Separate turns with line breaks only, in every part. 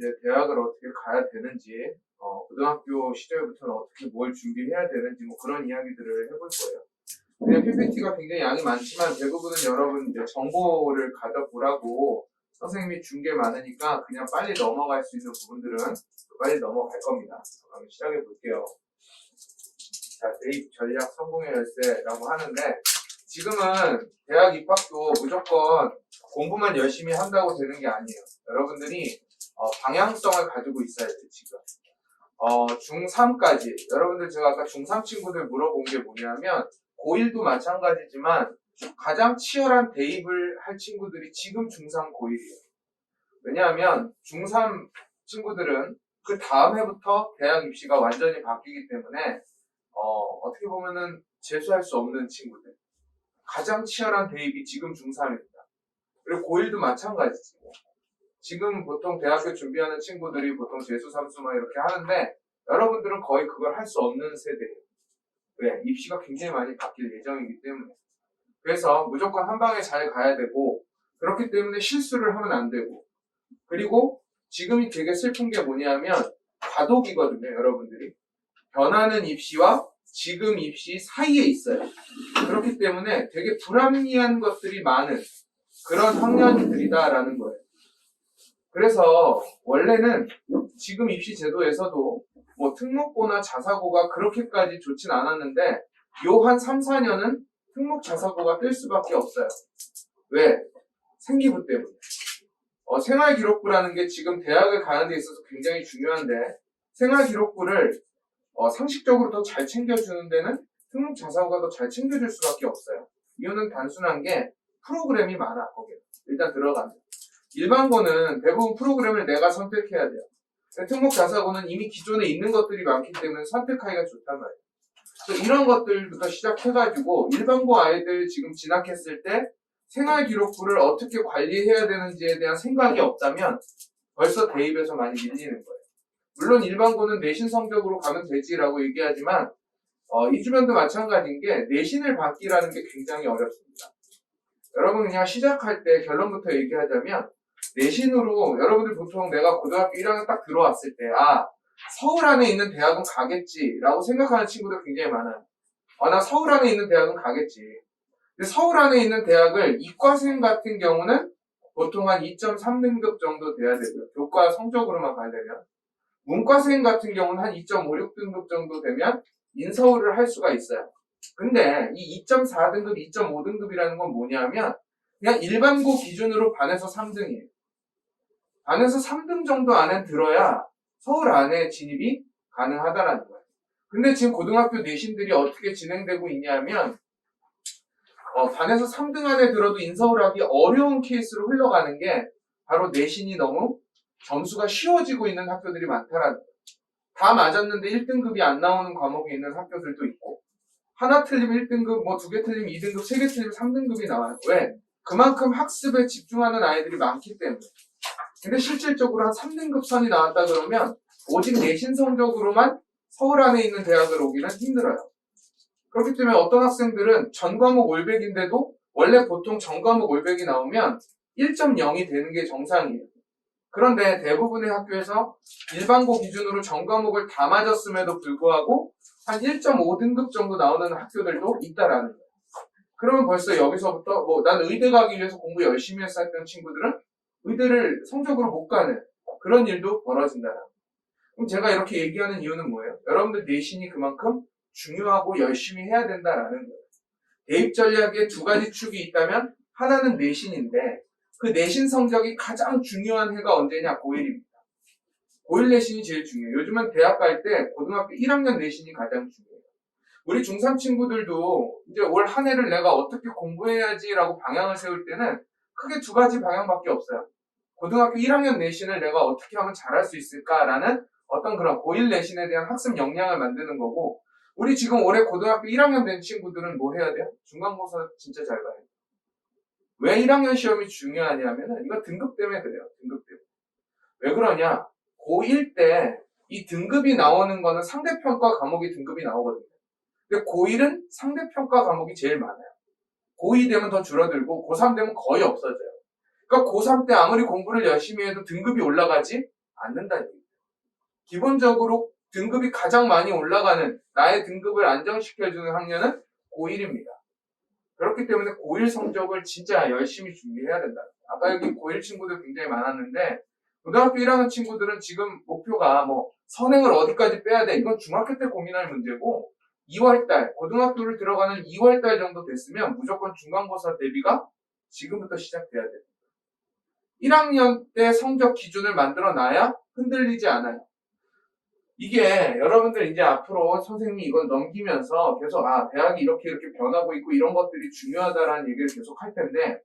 이제 대학을 어떻게 가야 되는지, 고등학교 시절부터는 어떻게 뭘 준비해야 되는지 뭐 그런 이야기들을 해볼 거예요. 그냥 PPT가 굉장히 양이 많지만 대부분은 여러분 이제 정보를 가져보라고 선생님이 준 게 많으니까 그냥 빨리 넘어갈 수 있는 부분들은 빨리 넘어갈 겁니다. 그럼 시작해 볼게요. 자, 대입 전략 성공의 열쇠라고 하는데 지금은 대학 입학도 무조건 공부만 열심히 한다고 되는 게 아니에요. 여러분들이 방향성을 가지고 있어야 돼요, 지금. 중3까지. 여러분들 제가 아까 중3 친구들 물어본 게 뭐냐면 고1도 마찬가지지만 가장 치열한 대입을 할 친구들이 지금 중3, 고1이에요. 왜냐하면 중3 친구들은 그 다음 해부터 대학 입시가 완전히 바뀌기 때문에 어떻게 보면은 재수할 수 없는 친구들. 가장 치열한 대입이 지금 중3입니다. 그리고 고1도 마찬가지지. 지금 보통 대학교 준비하는 친구들이 보통 재수, 삼수 막 이렇게 하는데 여러분들은 거의 그걸 할 수 없는 세대예요. 왜? 입시가 굉장히 많이 바뀔 예정이기 때문에. 그래서 무조건 한 방에 잘 가야 되고 그렇기 때문에 실수를 하면 안 되고 그리고 지금이 되게 슬픈 게 뭐냐면 과도기거든요, 여러분들이. 변하는 입시와 지금 입시 사이에 있어요. 그렇기 때문에 되게 불합리한 것들이 많은 그런 학년들이다라는 거예요. 그래서 원래는 지금 입시 제도에서도 뭐 특목고나 자사고가 그렇게까지 좋진 않았는데 요 한 3, 4년은 특목 자사고가 뜰 수밖에 없어요. 왜? 생기부 때문에. 생활기록부라는 게 지금 대학을 가는 데 있어서 굉장히 중요한데 생활기록부를 상식적으로 더 잘 챙겨주는 데는 특목 자사고가 더 잘 챙겨줄 수밖에 없어요. 이유는 단순한 게 프로그램이 많아, 거기에. 일단 들어가면. 일반고는 대부분 프로그램을 내가 선택해야 돼요. 특목 자사고는 이미 기존에 있는 것들이 많기 때문에 선택하기가 좋단 말이에요. 그래서 이런 것들부터 시작해가지고 일반고 아이들 지금 진학했을 때 생활기록부를 어떻게 관리해야 되는지에 대한 생각이 없다면 벌써 대입에서 많이 밀리는 거예요. 물론 일반고는 내신 성적으로 가면 되지라고 얘기하지만 이 주변도 마찬가지인 게 내신을 받기라는 게 굉장히 어렵습니다. 여러분 그냥 시작할 때 결론부터 얘기하자면 내신으로 여러분들 보통 내가 고등학교 1학년 딱 들어왔을 때 서울 안에 있는 대학은 가겠지라고 생각하는 친구들 굉장히 많아요. 나 서울 안에 있는 대학은 가겠지. 근데 서울 안에 있는 대학을 이과생 같은 경우는 보통 한 2.3등급 정도 돼야 되고요. 교과 성적으로만 가야 되면. 문과생 같은 경우는 한 2.56등급 정도 되면 인서울을 할 수가 있어요. 근데 이 2.4등급, 2.5등급이라는 건 뭐냐면 그냥 일반고 기준으로 반에서 3등이에요. 반에서 3등 정도 안에 들어야 서울 안에 진입이 가능하다라는 거예요. 근데 지금 고등학교 내신들이 어떻게 진행되고 있냐면 반에서 3등 안에 들어도 인서울하기 어려운 케이스로 흘러가는 게 바로 내신이 너무 점수가 쉬워지고 있는 학교들이 많다라는 거예요. 다 맞았는데 1등급이 안 나오는 과목이 있는 학교들도 있고 하나 틀리면 1등급, 뭐 2개 틀리면 2등급, 3개 틀리면 3등급이 나와요. 왜? 그만큼 학습에 집중하는 아이들이 많기 때문에. 근데 실질적으로 한 3등급 선이 나왔다 그러면 오직 내신 성적으로만 서울 안에 있는 대학을 오기는 힘들어요. 그렇기 때문에 어떤 학생들은 전 과목 올백인데도 원래 보통 전 과목 올백이 나오면 1.0이 되는 게 정상이에요. 그런데 대부분의 학교에서 일반고 기준으로 전 과목을 다 맞았음에도 불구하고 한 1.5등급 정도 나오는 학교들도 있다라는 거예요. 그러면 벌써 여기서부터 난 의대 가기 위해서 공부 열심히 해서 했던 친구들은 의대를 성적으로 못 가는 그런 일도 벌어진다는 거예요. 그럼 제가 이렇게 얘기하는 이유는 뭐예요? 여러분들 내신이 그만큼 중요하고 열심히 해야 된다라는 거예요. 대입 전략에 두 가지 축이 있다면 하나는 내신인데 그 내신 성적이 가장 중요한 해가 언제냐? 고1입니다. 고1 내신이 제일 중요해요. 요즘은 대학 갈 때 고등학교 1학년 내신이 가장 중요해요. 우리 중3 친구들도 이제 올 한 해를 내가 어떻게 공부해야지라고 방향을 세울 때는 크게 두 가지 방향밖에 없어요. 고등학교 1학년 내신을 내가 어떻게 하면 잘할 수 있을까라는 어떤 그런 고1 내신에 대한 학습 역량을 만드는 거고 우리 지금 올해 고등학교 1학년 된 친구들은 뭐 해야 돼요? 중간고사 진짜 잘 봐야 돼요. 왜 1학년 시험이 중요하냐면은 이거 등급 때문에 그래요. 등급 때문에. 왜 그러냐? 고1 때 이 등급이 나오는 거는 상대평가 과목이 등급이 나오거든요. 근데 고1은 상대평가 과목이 제일 많아요. 고2 되면 더 줄어들고 고3 되면 거의 없어져요. 그러니까 고3 때 아무리 공부를 열심히 해도 등급이 올라가지 않는다는 얘기예요. 기본적으로 등급이 가장 많이 올라가는 나의 등급을 안정시켜주는 학년은 고1입니다. 그렇기 때문에 고1 성적을 진짜 열심히 준비해야 된다. 아까 여기 고1 친구들 굉장히 많았는데 고등학교 1학년 친구들은 지금 목표가 뭐 선행을 어디까지 빼야 돼. 이건 중학교 때 고민할 문제고 2월달, 고등학교를 들어가는 2월달 정도 됐으면 무조건 중간고사 대비가 지금부터 시작돼야 돼요. 1학년 때 성적 기준을 만들어 놔야 흔들리지 않아요. 이게 여러분들 이제 앞으로 선생님이 이걸 넘기면서 계속 대학이 이렇게 변하고 있고 이런 것들이 중요하다라는 얘기를 계속 할 텐데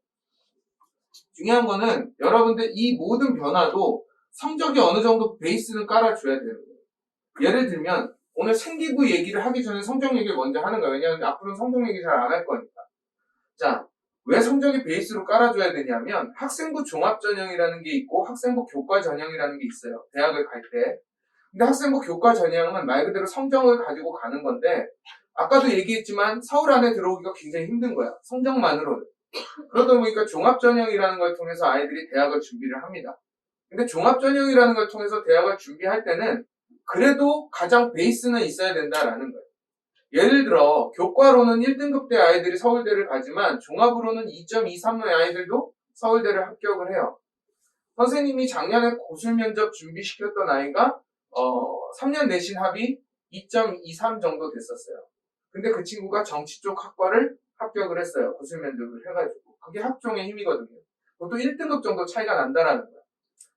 중요한 거는 여러분들 이 모든 변화도 성적이 어느 정도 베이스는 깔아줘야 되는 거예요. 예를 들면 오늘 생기부 얘기를 하기 전에 성적 얘기를 먼저 하는 거예요. 왜냐하면 앞으로는 성적 얘기 잘 안 할 거니까. 자, 왜 성적이 베이스로 깔아줘야 되냐면 학생부 종합전형이라는 게 있고 학생부 교과전형이라는 게 있어요. 대학을 갈 때. 근데 학생부 교과전형은 말 그대로 성적을 가지고 가는 건데 아까도 얘기했지만 서울 안에 들어오기가 굉장히 힘든 거야. 성적만으로는. 그러다 보니까 종합전형이라는 걸 통해서 아이들이 대학을 준비를 합니다. 근데 종합전형이라는 걸 통해서 대학을 준비할 때는 그래도 가장 베이스는 있어야 된다라는 거예요. 예를 들어 교과로는 1등급대 아이들이 서울대를 가지만 종합으로는 2.23의 아이들도 서울대를 합격을 해요. 선생님이 작년에 고술면접 준비시켰던 아이가 3년 내신 합이 2.23 정도 됐었어요. 근데 그 친구가 정치 쪽 학과를 합격을 했어요. 고술면접을 해가지고. 그게 학종의 힘이거든요. 그것도 1등급 정도 차이가 난다라는 거예요.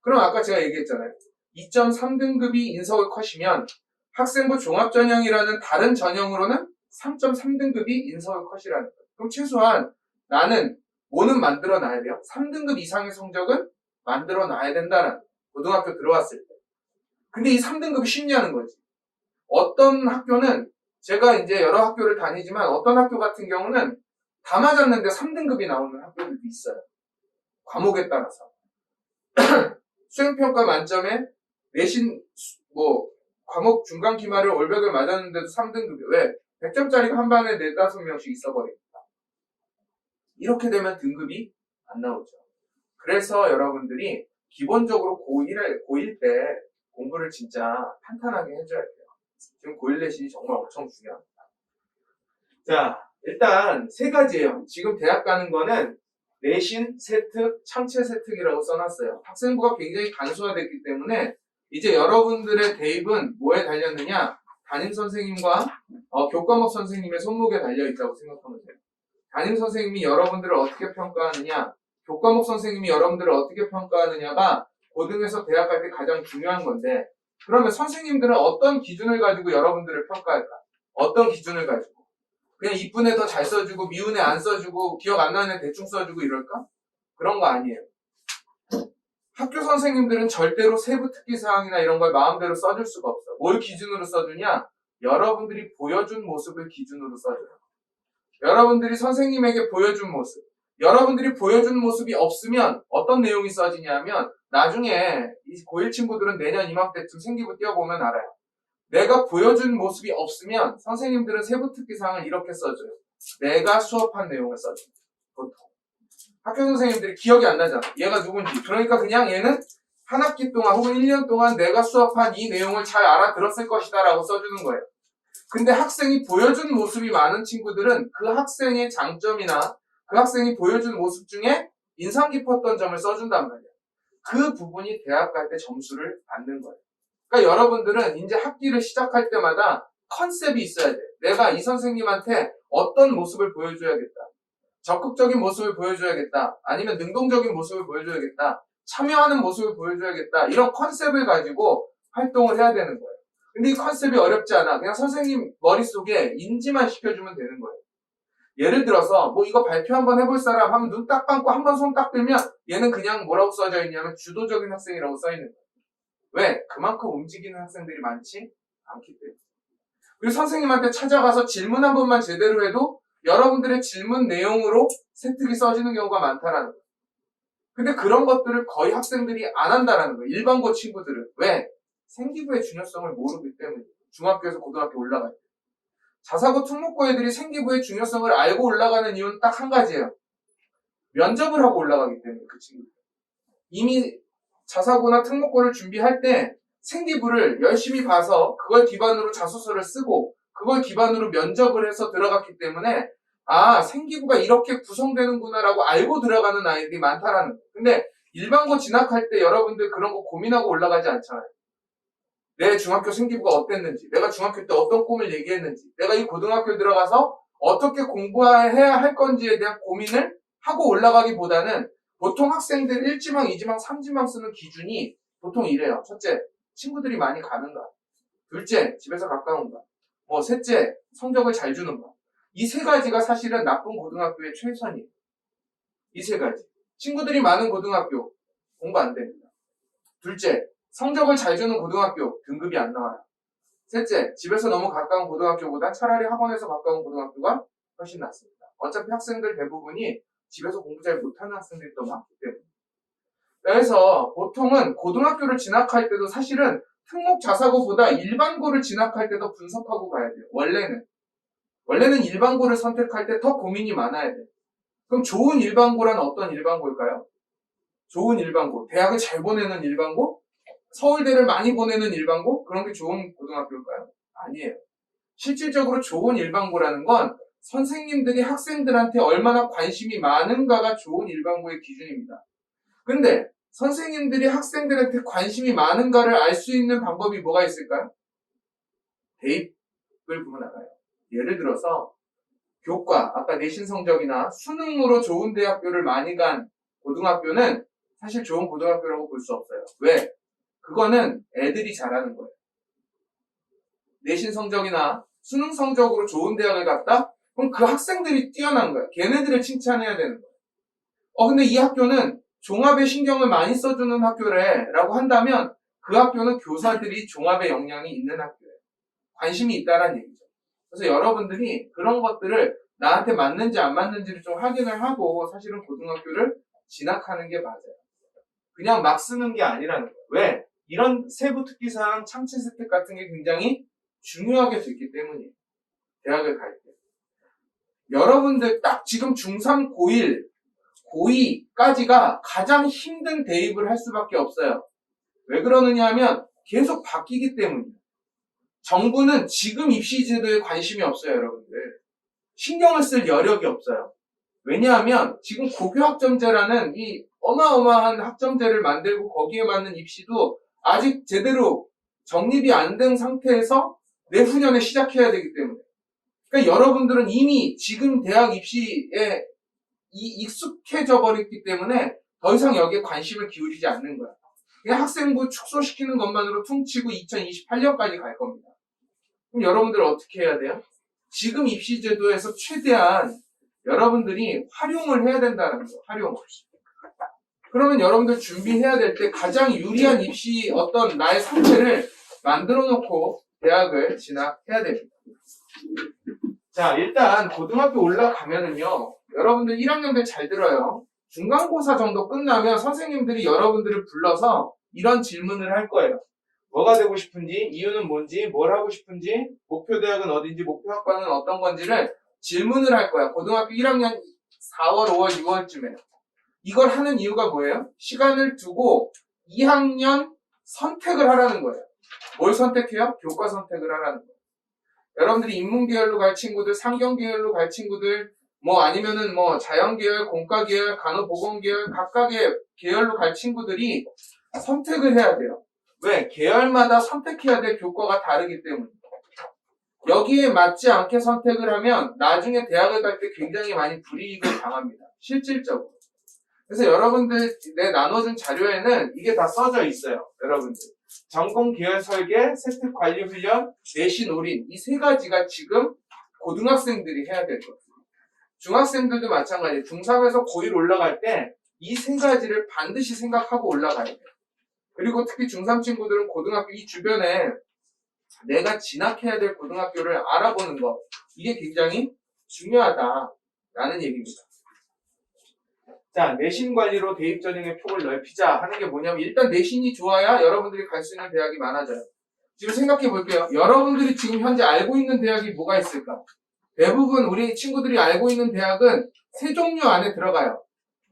그럼 아까 제가 얘기했잖아요. 2.3등급이 인서울 컷이면 학생부 종합전형이라는 다른 전형으로는 3.3등급이 인서울 컷이라는 거예요. 그럼 최소한 나는 뭐는 만들어 놔야 돼요? 3등급 이상의 성적은 만들어 놔야 된다는 거예요. 고등학교 들어왔을 때. 근데 이 3등급이 쉽냐는 거지. 어떤 학교는 제가 이제 여러 학교를 다니지만 어떤 학교 같은 경우는 다 맞았는데 3등급이 나오는 학교들도 있어요. 과목에 따라서. 수행평가 만점에 내신 과목 중간 기말을 올백을 맞았는데도 3등급이 왜? 100점짜리가 한 반에 4, 5명씩 있어버립니다. 이렇게 되면 등급이 안 나오죠. 그래서 여러분들이 기본적으로 고1 때 공부를 진짜 탄탄하게 해줘야 돼요. 지금 고1 내신이 정말 엄청 중요합니다. 자, 일단 3가지예요. 지금 대학 가는 거는 내신, 세특, 창체 세특이라고 써놨어요. 학생부가 굉장히 간소화됐기 때문에 이제 여러분들의 대입은 뭐에 달렸느냐? 담임선생님과 교과목 선생님의 손목에 달려있다고 생각하면 돼요. 담임선생님이 여러분들을 어떻게 평가하느냐? 교과목 선생님이 여러분들을 어떻게 평가하느냐가 고등에서 대학 갈 때 가장 중요한 건데 그러면 선생님들은 어떤 기준을 가지고 여러분들을 평가할까? 어떤 기준을 가지고? 그냥 이쁜 애 더 잘 써주고 미운 애 안 써주고 기억 안 나는 애 대충 써주고 이럴까? 그런 거 아니에요. 학교 선생님들은 절대로 세부 특기사항이나 이런 걸 마음대로 써줄 수가 없어. 뭘 기준으로 써주냐? 여러분들이 보여준 모습을 기준으로 써줘요. 여러분들이 선생님에게 보여준 모습. 여러분들이 보여준 모습이 없으면 어떤 내용이 써지냐면 나중에 이 고1 친구들은 내년 이맘때쯤 생기부 띄워보면 알아요. 내가 보여준 모습이 없으면 선생님들은 세부 특기사항을 이렇게 써줘요. 내가 수업한 내용을 써줘요. 보통. 학교 선생님들이 기억이 안 나잖아. 얘가 누군지. 그러니까 그냥 얘는 한 학기 동안 혹은 1년 동안 내가 수업한 이 내용을 잘 알아들었을 것이다 라고 써주는 거예요. 근데 학생이 보여준 모습이 많은 친구들은 그 학생의 장점이나 그 학생이 보여준 모습 중에 인상 깊었던 점을 써준단 말이에요. 그 부분이 대학 갈 때 점수를 받는 거예요. 그러니까 여러분들은 이제 학기를 시작할 때마다 컨셉이 있어야 돼. 내가 이 선생님한테 어떤 모습을 보여줘야겠다. 적극적인 모습을 보여줘야겠다. 아니면 능동적인 모습을 보여줘야겠다. 참여하는 모습을 보여줘야겠다. 이런 컨셉을 가지고 활동을 해야 되는 거예요. 근데 이 컨셉이 어렵지 않아. 그냥 선생님 머릿속에 인지만 시켜주면 되는 거예요. 예를 들어서 뭐 이거 발표 한번 해볼 사람 하면 눈 딱 감고 한 번 손 딱 들면 얘는 그냥 뭐라고 써져 있냐면 주도적인 학생이라고 써있는 거예요. 왜? 그만큼 움직이는 학생들이 많지 않기 때문에. 그리고 선생님한테 찾아가서 질문 한 번만 제대로 해도 여러분들의 질문 내용으로 세특이 써지는 경우가 많다라는 거예요. 근데 그런 것들을 거의 학생들이 안 한다라는 거예요. 일반고 친구들은. 왜? 생기부의 중요성을 모르기 때문에. 중학교에서 고등학교 올라갈 때. 자사고 특목고 애들이 생기부의 중요성을 알고 올라가는 이유는 딱 한 가지예요. 면접을 하고 올라가기 때문에 그 친구들. 이미 자사고나 특목고를 준비할 때 생기부를 열심히 봐서 그걸 기반으로 자소서를 쓰고 그걸 기반으로 면접을 해서 들어갔기 때문에 아, 생기부가 이렇게 구성되는구나라고 알고 들어가는 아이들이 많다라는 거예요. 근데 일반고 진학할 때 여러분들 그런 거 고민하고 올라가지 않잖아요. 내 중학교 생기부가 어땠는지, 내가 중학교 때 어떤 꿈을 얘기했는지, 내가 이 고등학교에 들어가서 어떻게 공부해야 할 건지에 대한 고민을 하고 올라가기보다는 보통 학생들 1지망, 2지망, 3지망 쓰는 기준이 보통 이래요. 첫째, 친구들이 많이 가는가. 둘째, 집에서 가까운가. 셋째, 성적을 잘 주는가. 이 세 가지가 사실은 나쁜 고등학교의 최선이에요. 이 세 가지. 친구들이 많은 고등학교, 공부 안 됩니다. 둘째, 성적을 잘 주는 고등학교, 등급이 안 나와요. 셋째, 집에서 너무 가까운 고등학교보다 차라리 학원에서 가까운 고등학교가 훨씬 낫습니다. 어차피 학생들 대부분이 집에서 공부 잘 못하는 학생들이 더 많기 때문에. 그래서 보통은 고등학교를 진학할 때도 사실은 특목 자사고보다 일반고를 진학할 때 더 분석하고 가야 돼요. 원래는 일반고를 선택할 때 더 고민이 많아야 돼요. 그럼 좋은 일반고란 어떤 일반고일까요? 좋은 일반고, 대학을 잘 보내는 일반고, 서울대를 많이 보내는 일반고, 그런 게 좋은 고등학교일까요? 아니에요. 실질적으로 좋은 일반고라는 건 선생님들이 학생들한테 얼마나 관심이 많은가가 좋은 일반고의 기준입니다. 근데 선생님들이 학생들한테 관심이 많은가를 알 수 있는 방법이 뭐가 있을까요? 대입을 보면 알아요. 예를 들어서 교과, 아까 내신 성적이나 수능으로 좋은 대학교를 많이 간 고등학교는 사실 좋은 고등학교라고 볼 수 없어요. 왜? 그거는 애들이 잘하는 거예요. 내신 성적이나 수능 성적으로 좋은 대학을 갔다? 그럼 그 학생들이 뛰어난 거예요. 걔네들을 칭찬해야 되는 거예요. 근데 이 학교는 종합에 신경을 많이 써주는 학교래 라고 한다면 그 학교는 교사들이 종합에 역량이 있는 학교예요. 관심이 있다는 얘기죠. 그래서 여러분들이 그런 것들을 나한테 맞는지 안 맞는지를 좀 확인을 하고 사실은 고등학교를 진학하는 게 맞아요. 그냥 막 쓰는 게 아니라는 거예요. 왜? 이런 세부 특기사항, 창체 혜택 같은 게 굉장히 중요하게 됐기 때문이에요. 대학을 갈 때. 여러분들 딱 지금 중3, 고1, 고2까지가 가장 힘든 대입을 할 수밖에 없어요. 왜 그러느냐 하면 계속 바뀌기 때문이에요. 정부는 지금 입시 제도에 관심이 없어요, 여러분들. 신경을 쓸 여력이 없어요. 왜냐하면 지금 고교학점제라는 이 어마어마한 학점제를 만들고 거기에 맞는 입시도 아직 제대로 정립이 안 된 상태에서 내후년에 시작해야 되기 때문에. 그러니까 여러분들은 이미 지금 대학 입시에 익숙해져 버렸기 때문에 더 이상 여기에 관심을 기울이지 않는 거야. 그냥 학생부 축소시키는 것만으로 퉁치고 2028년까지 갈 겁니다. 그럼 여러분들 어떻게 해야 돼요? 지금 입시 제도에서 최대한 여러분들이 활용을 해야 된다는 거예요. 활용을. 그러면 여러분들 준비해야 될 때 가장 유리한 입시 어떤 나의 상태를 만들어 놓고 대학을 진학해야 됩니다. 자, 일단 고등학교 올라가면은요. 여러분들 1학년 때 잘 들어요. 중간고사 정도 끝나면 선생님들이 여러분들을 불러서 이런 질문을 할 거예요. 뭐가 되고 싶은지, 이유는 뭔지, 뭘 하고 싶은지, 목표 대학은 어딘지, 목표 학과는 어떤 건지를 질문을 할 거야. 고등학교 1학년 4월, 5월, 6월쯤에. 이걸 하는 이유가 뭐예요? 시간을 두고 2학년 선택을 하라는 거예요. 뭘 선택해요? 교과 선택을 하라는 거예요. 여러분들이 인문계열로 갈 친구들, 상경계열로 갈 친구들, 아니면은 자연계열, 공과계열, 간호보건계열, 각각의 계열로 갈 친구들이 선택을 해야 돼요. 왜? 계열마다 선택해야 될 교과가 다르기 때문에. 여기에 맞지 않게 선택을 하면 나중에 대학을 갈 때 굉장히 많이 불이익을 당합니다. 실질적으로. 그래서 여러분들 내 나눠준 자료에는 이게 다 써져 있어요. 여러분들. 전공 계열 설계, 세특 관리 훈련, 내신 올인 이 세 가지가 지금 고등학생들이 해야 될 거예요. 중학생들도 마찬가지예요. 중3에서 고1 올라갈 때 이 세 가지를 반드시 생각하고 올라가야 돼요. 그리고 특히 중3 친구들은 고등학교 이 주변에 내가 진학해야 될 고등학교를 알아보는 거 이게 굉장히 중요하다라는 얘기입니다. 자, 내신 관리로 대입 전형의 폭을 넓히자 하는 게 뭐냐면 일단 내신이 좋아야 여러분들이 갈 수 있는 대학이 많아져요. 지금 생각해 볼게요. 여러분들이 지금 현재 알고 있는 대학이 뭐가 있을까? 대부분 우리 친구들이 알고 있는 대학은 세 종류 안에 들어가요.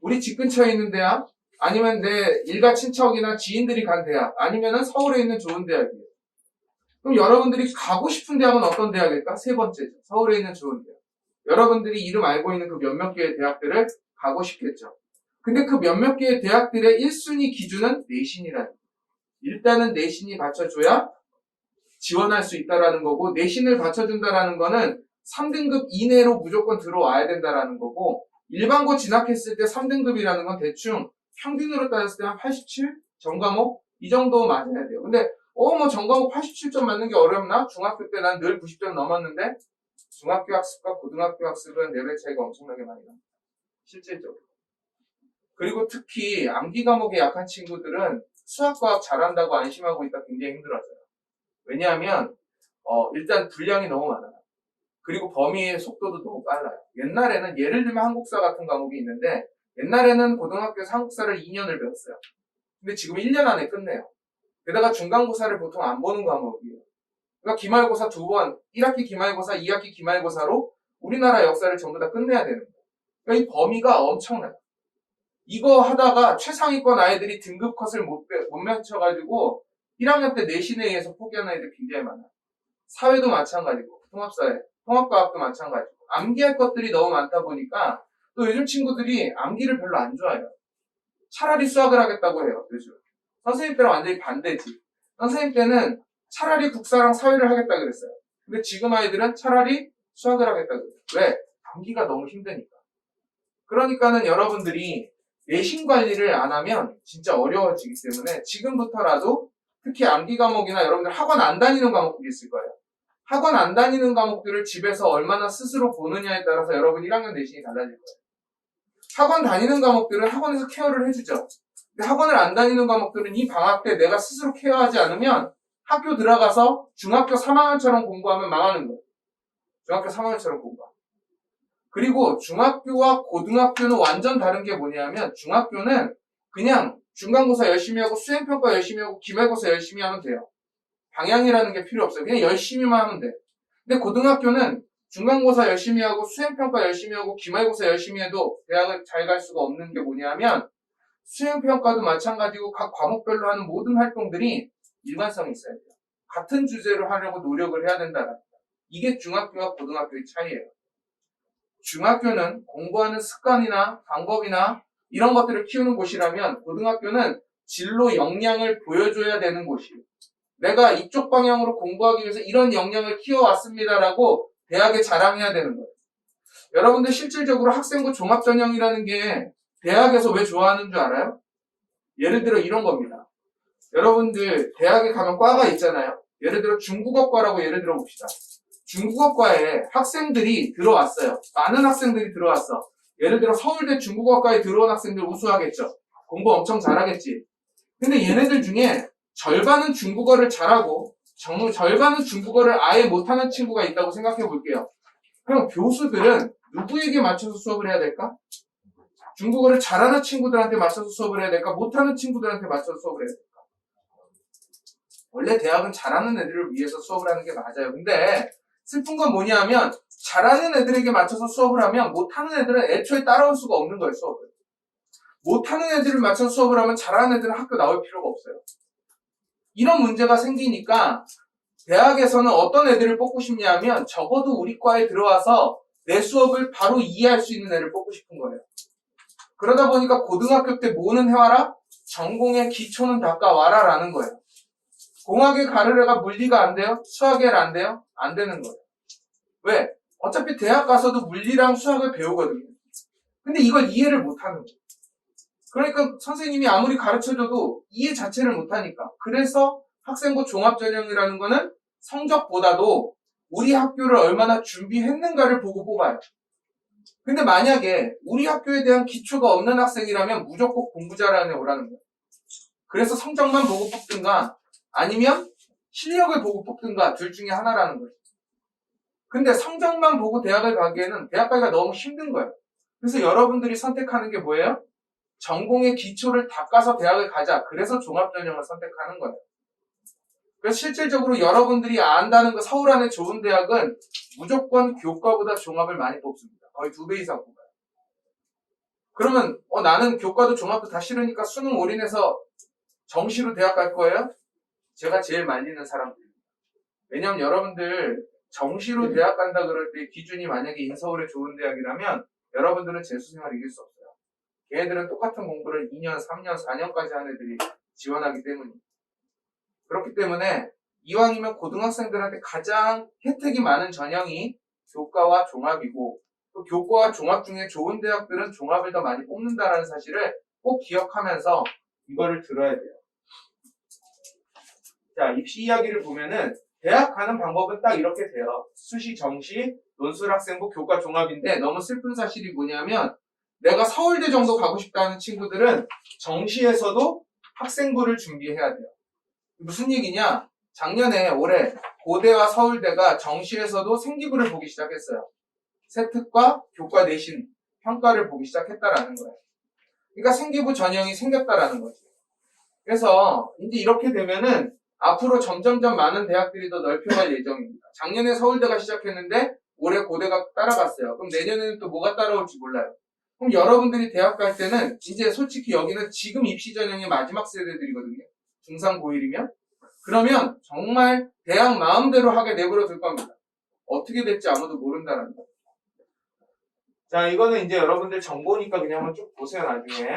우리 집 근처에 있는 대학, 아니면 내 일가 친척이나 지인들이 간 대학, 아니면은 서울에 있는 좋은 대학이에요. 그럼 여러분들이 가고 싶은 대학은 어떤 대학일까? 세 번째죠. 서울에 있는 좋은 대학. 여러분들이 이름 알고 있는 그 몇몇 개의 대학들을 가고 싶겠죠. 근데 그 몇몇 개의 대학들의 1순위 기준은 내신이라는 거예요. 일단은 내신이 받쳐줘야 지원할 수 있다라는 거고, 내신을 받쳐준다라는 거는 3등급 이내로 무조건 들어와야 된다라는 거고, 일반고 진학했을 때 3등급이라는 건 대충 평균으로 따졌을 때 한 87? 전과목? 이 정도 맞아야 돼요. 근데 뭐 전과목 87점 맞는 게 어렵나? 중학교 때 난 늘 90점 넘었는데 중학교 학습과 고등학교 학습은 레벨 차이가 엄청나게 많이 납니다. 실질적으로. 그리고 특히 암기 과목에 약한 친구들은 수학과학 잘한다고 안심하고 있다 굉장히 힘들어져요. 왜냐하면 일단 분량이 너무 많아요. 그리고 범위의 속도도 너무 빨라요. 옛날에는 예를 들면 한국사 같은 과목이 있는데 옛날에는 고등학교에서 한국사를 2년을 배웠어요. 근데 지금 1년 안에 끝내요. 게다가 중간고사를 보통 안 보는 과목이에요. 그러니까 기말고사 2번, 1학기 기말고사, 2학기 기말고사로 우리나라 역사를 전부 다 끝내야 되는 거예요. 그러니까 이 범위가 엄청나요. 이거 하다가 최상위권 아이들이 등급 컷을 못 맞춰가지고 1학년 때 내신에 의해서 포기하는 아이들 굉장히 많아요. 사회도 마찬가지고, 통합사회, 통합과학도 마찬가지고, 암기할 것들이 너무 많다 보니까 또 요즘 친구들이 암기를 별로 안 좋아해요. 차라리 수학을 하겠다고 해요, 요즘. 선생님 때랑 완전히 반대지. 선생님 때는 차라리 국사랑 사회를 하겠다 그랬어요. 근데 지금 아이들은 차라리 수학을 하겠다 그래요. 왜? 암기가 너무 힘드니까. 그러니까는 여러분들이 내신 관리를 안 하면 진짜 어려워지기 때문에 지금부터라도 특히 암기 과목이나 여러분들 학원 안 다니는 과목들이 있을 거예요. 학원 안 다니는 과목들을 집에서 얼마나 스스로 보느냐에 따라서 여러분 1학년 내신이 달라질 거예요. 학원 다니는 과목들은 학원에서 케어를 해주죠. 근데 학원을 안 다니는 과목들은 이 방학 때 내가 스스로 케어하지 않으면 학교 들어가서 중학교 3학년처럼 공부하면 망하는 거예요. 중학교 3학년처럼 공부하면. 그리고 중학교와 고등학교는 완전 다른 게 뭐냐면 중학교는 그냥 중간고사 열심히 하고 수행평가 열심히 하고 기말고사 열심히 하면 돼요. 방향이라는 게 필요 없어요. 그냥 열심히만 하면 돼. 근데 고등학교는 중간고사 열심히 하고 수행평가 열심히 하고 기말고사 열심히 해도 대학을 잘 갈 수가 없는 게 뭐냐면 수행평가도 마찬가지고 각 과목별로 하는 모든 활동들이 일관성이 있어야 돼요. 같은 주제로 하려고 노력을 해야 된다는 거예요. 이게 중학교와 고등학교의 차이예요. 중학교는 공부하는 습관이나 방법이나 이런 것들을 키우는 곳이라면 고등학교는 진로 역량을 보여줘야 되는 곳이에요. 내가 이쪽 방향으로 공부하기 위해서 이런 역량을 키워왔습니다라고 대학에 자랑해야 되는 거예요. 여러분들 실질적으로 학생부 종합전형이라는 게 대학에서 왜 좋아하는 줄 알아요? 예를 들어 이런 겁니다. 여러분들 대학에 가면 과가 있잖아요. 예를 들어 중국어과라고 예를 들어 봅시다. 중국어과에 학생들이 들어왔어요. 많은 학생들이 들어왔어. 예를 들어 서울대 중국어과에 들어온 학생들 우수하겠죠. 공부 엄청 잘하겠지. 근데 얘네들 중에 절반은 중국어를 잘하고 절반은 중국어를 아예 못하는 친구가 있다고 생각해 볼게요. 그럼 교수들은 누구에게 맞춰서 수업을 해야 될까? 중국어를 잘하는 친구들한테 맞춰서 수업을 해야 될까? 못하는 친구들한테 맞춰서 수업을 해야 될까? 원래 대학은 잘하는 애들을 위해서 수업을 하는 게 맞아요. 근데 슬픈 건 뭐냐면 잘하는 애들에게 맞춰서 수업을 하면 못하는 애들은 애초에 따라올 수가 없는 거예요, 수업을. 못하는 애들을 맞춰서 수업을 하면 잘하는 애들은 학교 나올 필요가 없어요. 이런 문제가 생기니까 대학에서는 어떤 애들을 뽑고 싶냐면 적어도 우리 과에 들어와서 내 수업을 바로 이해할 수 있는 애를 뽑고 싶은 거예요. 그러다 보니까 고등학교 때 뭐는 해와라? 전공의 기초는 닦아와라 라는 거예요. 공학에 가를 애가 물리가 안 돼요? 수학에 안 돼요? 안 되는 거예요. 왜? 어차피 대학 가서도 물리랑 수학을 배우거든요. 근데 이걸 이해를 못하는 거예요. 그러니까 선생님이 아무리 가르쳐줘도 이해 자체를 못하니까. 그래서 학생부 종합전형이라는 거는 성적보다도 우리 학교를 얼마나 준비했는가를 보고 뽑아요. 근데 만약에 우리 학교에 대한 기초가 없는 학생이라면 무조건 공부 잘하는 애 오라는 거예요. 그래서 성적만 보고 뽑든가 아니면 실력을 보고 뽑든가 둘 중에 하나라는 거예요. 근데 성적만 보고 대학을 가기에는 대학 가기가 너무 힘든 거예요. 그래서 여러분들이 선택하는 게 뭐예요? 전공의 기초를 닦아서 대학을 가자. 그래서 종합전형을 선택하는 거예요. 그래서 실질적으로 여러분들이 안다는 거 서울 안에 좋은 대학은 무조건 교과보다 종합을 많이 뽑습니다. 거의 2배 이상 뽑아요. 그러면 나는 교과도 종합도 다 싫으니까 수능 올인해서 정시로 대학 갈 거예요? 제가 제일 말리는 사람들입니다. 왜냐면 여러분들 정시로 대학 간다 그럴 때 기준이 만약에 인서울의 좋은 대학이라면 여러분들은 재수생활 이길 수 없어요. 걔네들은 똑같은 공부를 2년, 3년, 4년까지 한 애들이 지원하기 때문입니다. 그렇기 때문에 이왕이면 고등학생들한테 가장 혜택이 많은 전형이 교과와 종합이고 또 교과와 종합 중에 좋은 대학들은 종합을 더 많이 뽑는다는 사실을 꼭 기억하면서 이거를 들어야 돼요. 자, 입시 이야기를 보면은 대학 가는 방법은 딱 이렇게 돼요. 수시, 정시, 논술학생부, 교과 종합인데 너무 슬픈 사실이 뭐냐면 내가 서울대 정도 가고 싶다는 친구들은 정시에서도 학생부를 준비해야 돼요. 무슨 얘기냐? 작년에 올해 고대와 서울대가 정시에서도 생기부를 보기 시작했어요. 세특과 교과 내신 평가를 보기 시작했다라는 거예요. 그러니까 생기부 전형이 생겼다라는 거죠. 그래서 이제 이렇게 되면은 앞으로 점점점 많은 대학들이 더 넓혀갈 예정입니다. 작년에 서울대가 시작했는데 올해 고대가 따라갔어요. 그럼 내년에는 또 뭐가 따라올지 몰라요. 그럼 여러분들이 대학 갈 때는 이제 솔직히 여기는 지금 입시 전형의 마지막 세대들이거든요. 중3, 고1이면. 그러면 정말 대학 마음대로 하게 내버려 둘 겁니다. 어떻게 될지 아무도 모른다는 거. 자, 이거는 이제 여러분들 정보니까 그냥 한번 쭉 보세요, 나중에.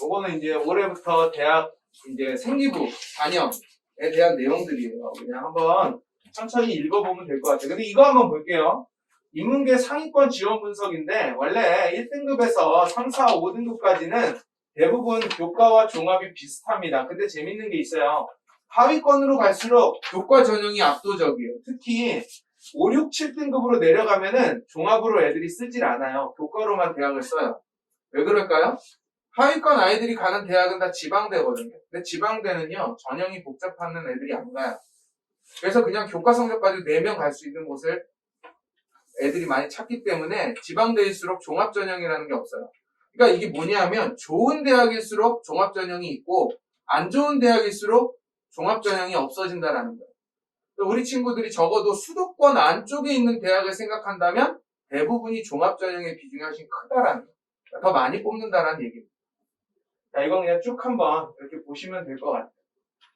요거는 이제 올해부터 대학 이제 생기부, 단형에 대한 내용들이에요. 그냥 한번 천천히 읽어보면 될 것 같아요. 근데 이거 한번 볼게요. 인문계 상위권 지원 분석인데, 원래 1등급에서 3, 4, 5등급까지는 대부분 교과와 종합이 비슷합니다. 근데 재밌는 게 있어요. 하위권으로 갈수록 교과 전형이 압도적이에요. 특히 5, 6, 7등급으로 내려가면은 종합으로 애들이 쓰질 않아요. 교과로만 대학을 써요. 왜 그럴까요? 하위권 아이들이 가는 대학은 다 지방대거든요. 근데 지방대는요, 전형이 복잡한 애들이 안 가요. 그래서 그냥 교과 성적 가지고 4명 갈 수 있는 곳을 애들이 많이 찾기 때문에 지방대일수록 종합전형이라는 게 없어요. 그러니까 이게 뭐냐면 좋은 대학일수록 종합전형이 있고 안 좋은 대학일수록 종합전형이 없어진다는 거예요. 우리 친구들이 적어도 수도권 안쪽에 있는 대학을 생각한다면 대부분이 종합전형의 비중이 훨씬 크다라는 거예요. 더 많이 뽑는다라는 얘기입니다. 자, 이건 그냥 쭉 한번 이렇게 보시면 될 것 같아요.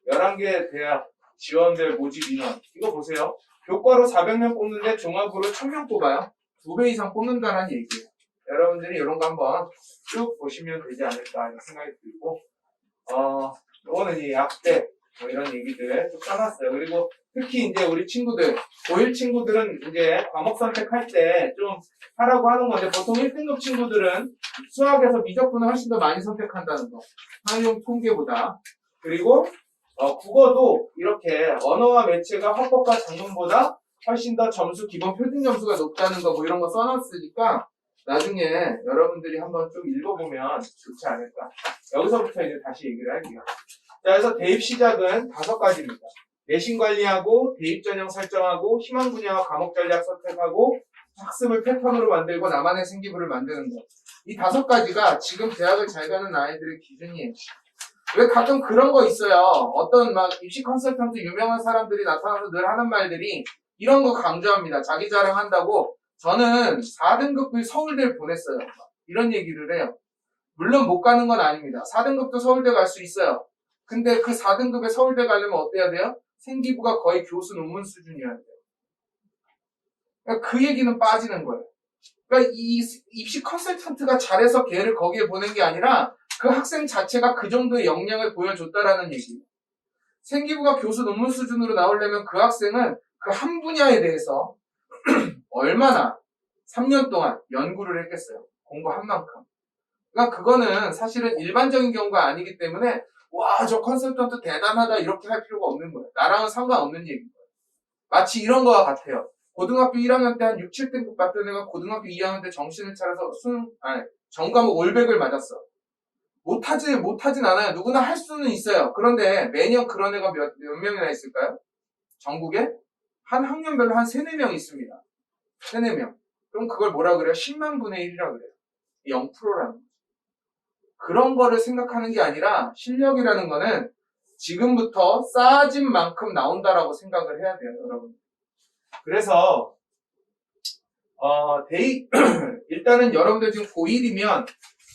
11개 대학 지원별 모집 인원. 이거 보세요. 교과로 400명 뽑는데 종합으로 1000명 뽑아요. 2배 이상 뽑는다는 얘기예요. 여러분들이 이런 거 한번 쭉 보시면 되지 않을까 하는 생각이 들고, 요거는 이 약대, 뭐 이런 얘기들 쭉 써놨어요. 그리고 특히 이제 우리 친구들, 고1 친구들은 이제 과목 선택할 때 좀 하라고 하는 건데, 보통 1등급 친구들은 수학에서 미적분을 훨씬 더 많이 선택한다는 거. 학용 통계보다. 그리고 국어도 이렇게 언어와 매체가 화법과 작문보다 훨씬 더 점수, 기본 표준 점수가 높다는 거 뭐 이런 거 써놨으니까 나중에 여러분들이 한번 좀 읽어보면 좋지 않을까. 여기서부터 이제 다시 얘기를 할게요. 자, 그래서 대입 시작은 5가지입니다. 내신 관리하고, 대입 전형 설정하고, 희망 분야와 과목 전략 선택하고, 학습을 패턴으로 만들고, 나만의 생기부를 만드는 거. 이 5가지가 지금 대학을 잘 가는 아이들의 기준이에요. 왜 가끔 그런 거 있어요. 어떤 막 입시 컨설턴트 유명한 사람들이 나타나서 늘 하는 말들이 이런 거 강조합니다. 자기 자랑한다고 저는 4등급 서울대를 보냈어요. 이런 얘기를 해요. 물론 못 가는 건 아닙니다. 4등급도 서울대 갈 수 있어요. 근데 그 4등급에 서울대 가려면 어때야 돼요? 생기부가 거의 교수 논문 수준이어야 돼요. 그러니까 그 얘기는 빠지는 거예요. 그러니까 이 입시 컨설턴트가 잘해서 걔를 거기에 보낸 게 아니라 그 학생 자체가 그 정도의 역량을 보여줬다라는 얘기예요. 생기부가 교수 논문 수준으로 나오려면 그 학생은 그 한 분야에 대해서 얼마나 3년 동안 연구를 했겠어요. 공부한 만큼. 그러니까 그거는 사실은 일반적인 경우가 아니기 때문에 와, 저 컨설턴트 대단하다 이렇게 할 필요가 없는 거예요. 나랑은 상관없는 얘기인 거예요. 마치 이런 거와 같아요. 고등학교 1학년 때 한 6, 7등급 봤던 애가 고등학교 2학년 때 정신을 차려서 전과목 올백을 맞았어. 못하진 않아요. 누구나 할 수는 있어요. 그런데 매년 그런 애가 몇 명이나 있을까요? 전국에? 한 학년별로 한 3, 4명 있습니다. 3, 4명. 그럼 그걸 뭐라 그래요? 10만 분의 1이라 그래요. 0%라는 거죠. 그런 거를 생각하는 게 아니라 실력이라는 거는 지금부터 쌓아진 만큼 나온다라고 생각을 해야 돼요, 여러분. 그래서 일단은 여러분들 지금 고1이면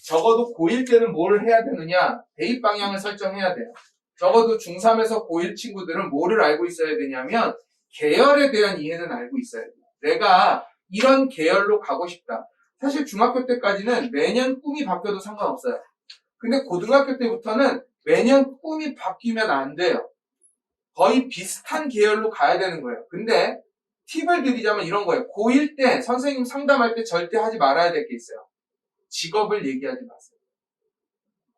적어도 고1 때는 뭘 해야 되느냐? 대입 방향을 설정해야 돼요. 적어도 중3에서 고1 친구들은 뭐를 알고 있어야 되냐면 계열에 대한 이해는 알고 있어야 돼요. 내가 이런 계열로 가고 싶다. 사실 중학교 때까지는 매년 꿈이 바뀌어도 상관없어요. 근데 고등학교 때부터는 매년 꿈이 바뀌면 안 돼요. 거의 비슷한 계열로 가야 되는 거예요. 근데 팁을 드리자면 이런 거예요. 고1 때 선생님 상담할 때 절대 하지 말아야 될 게 있어요. 직업을 얘기하지 마세요.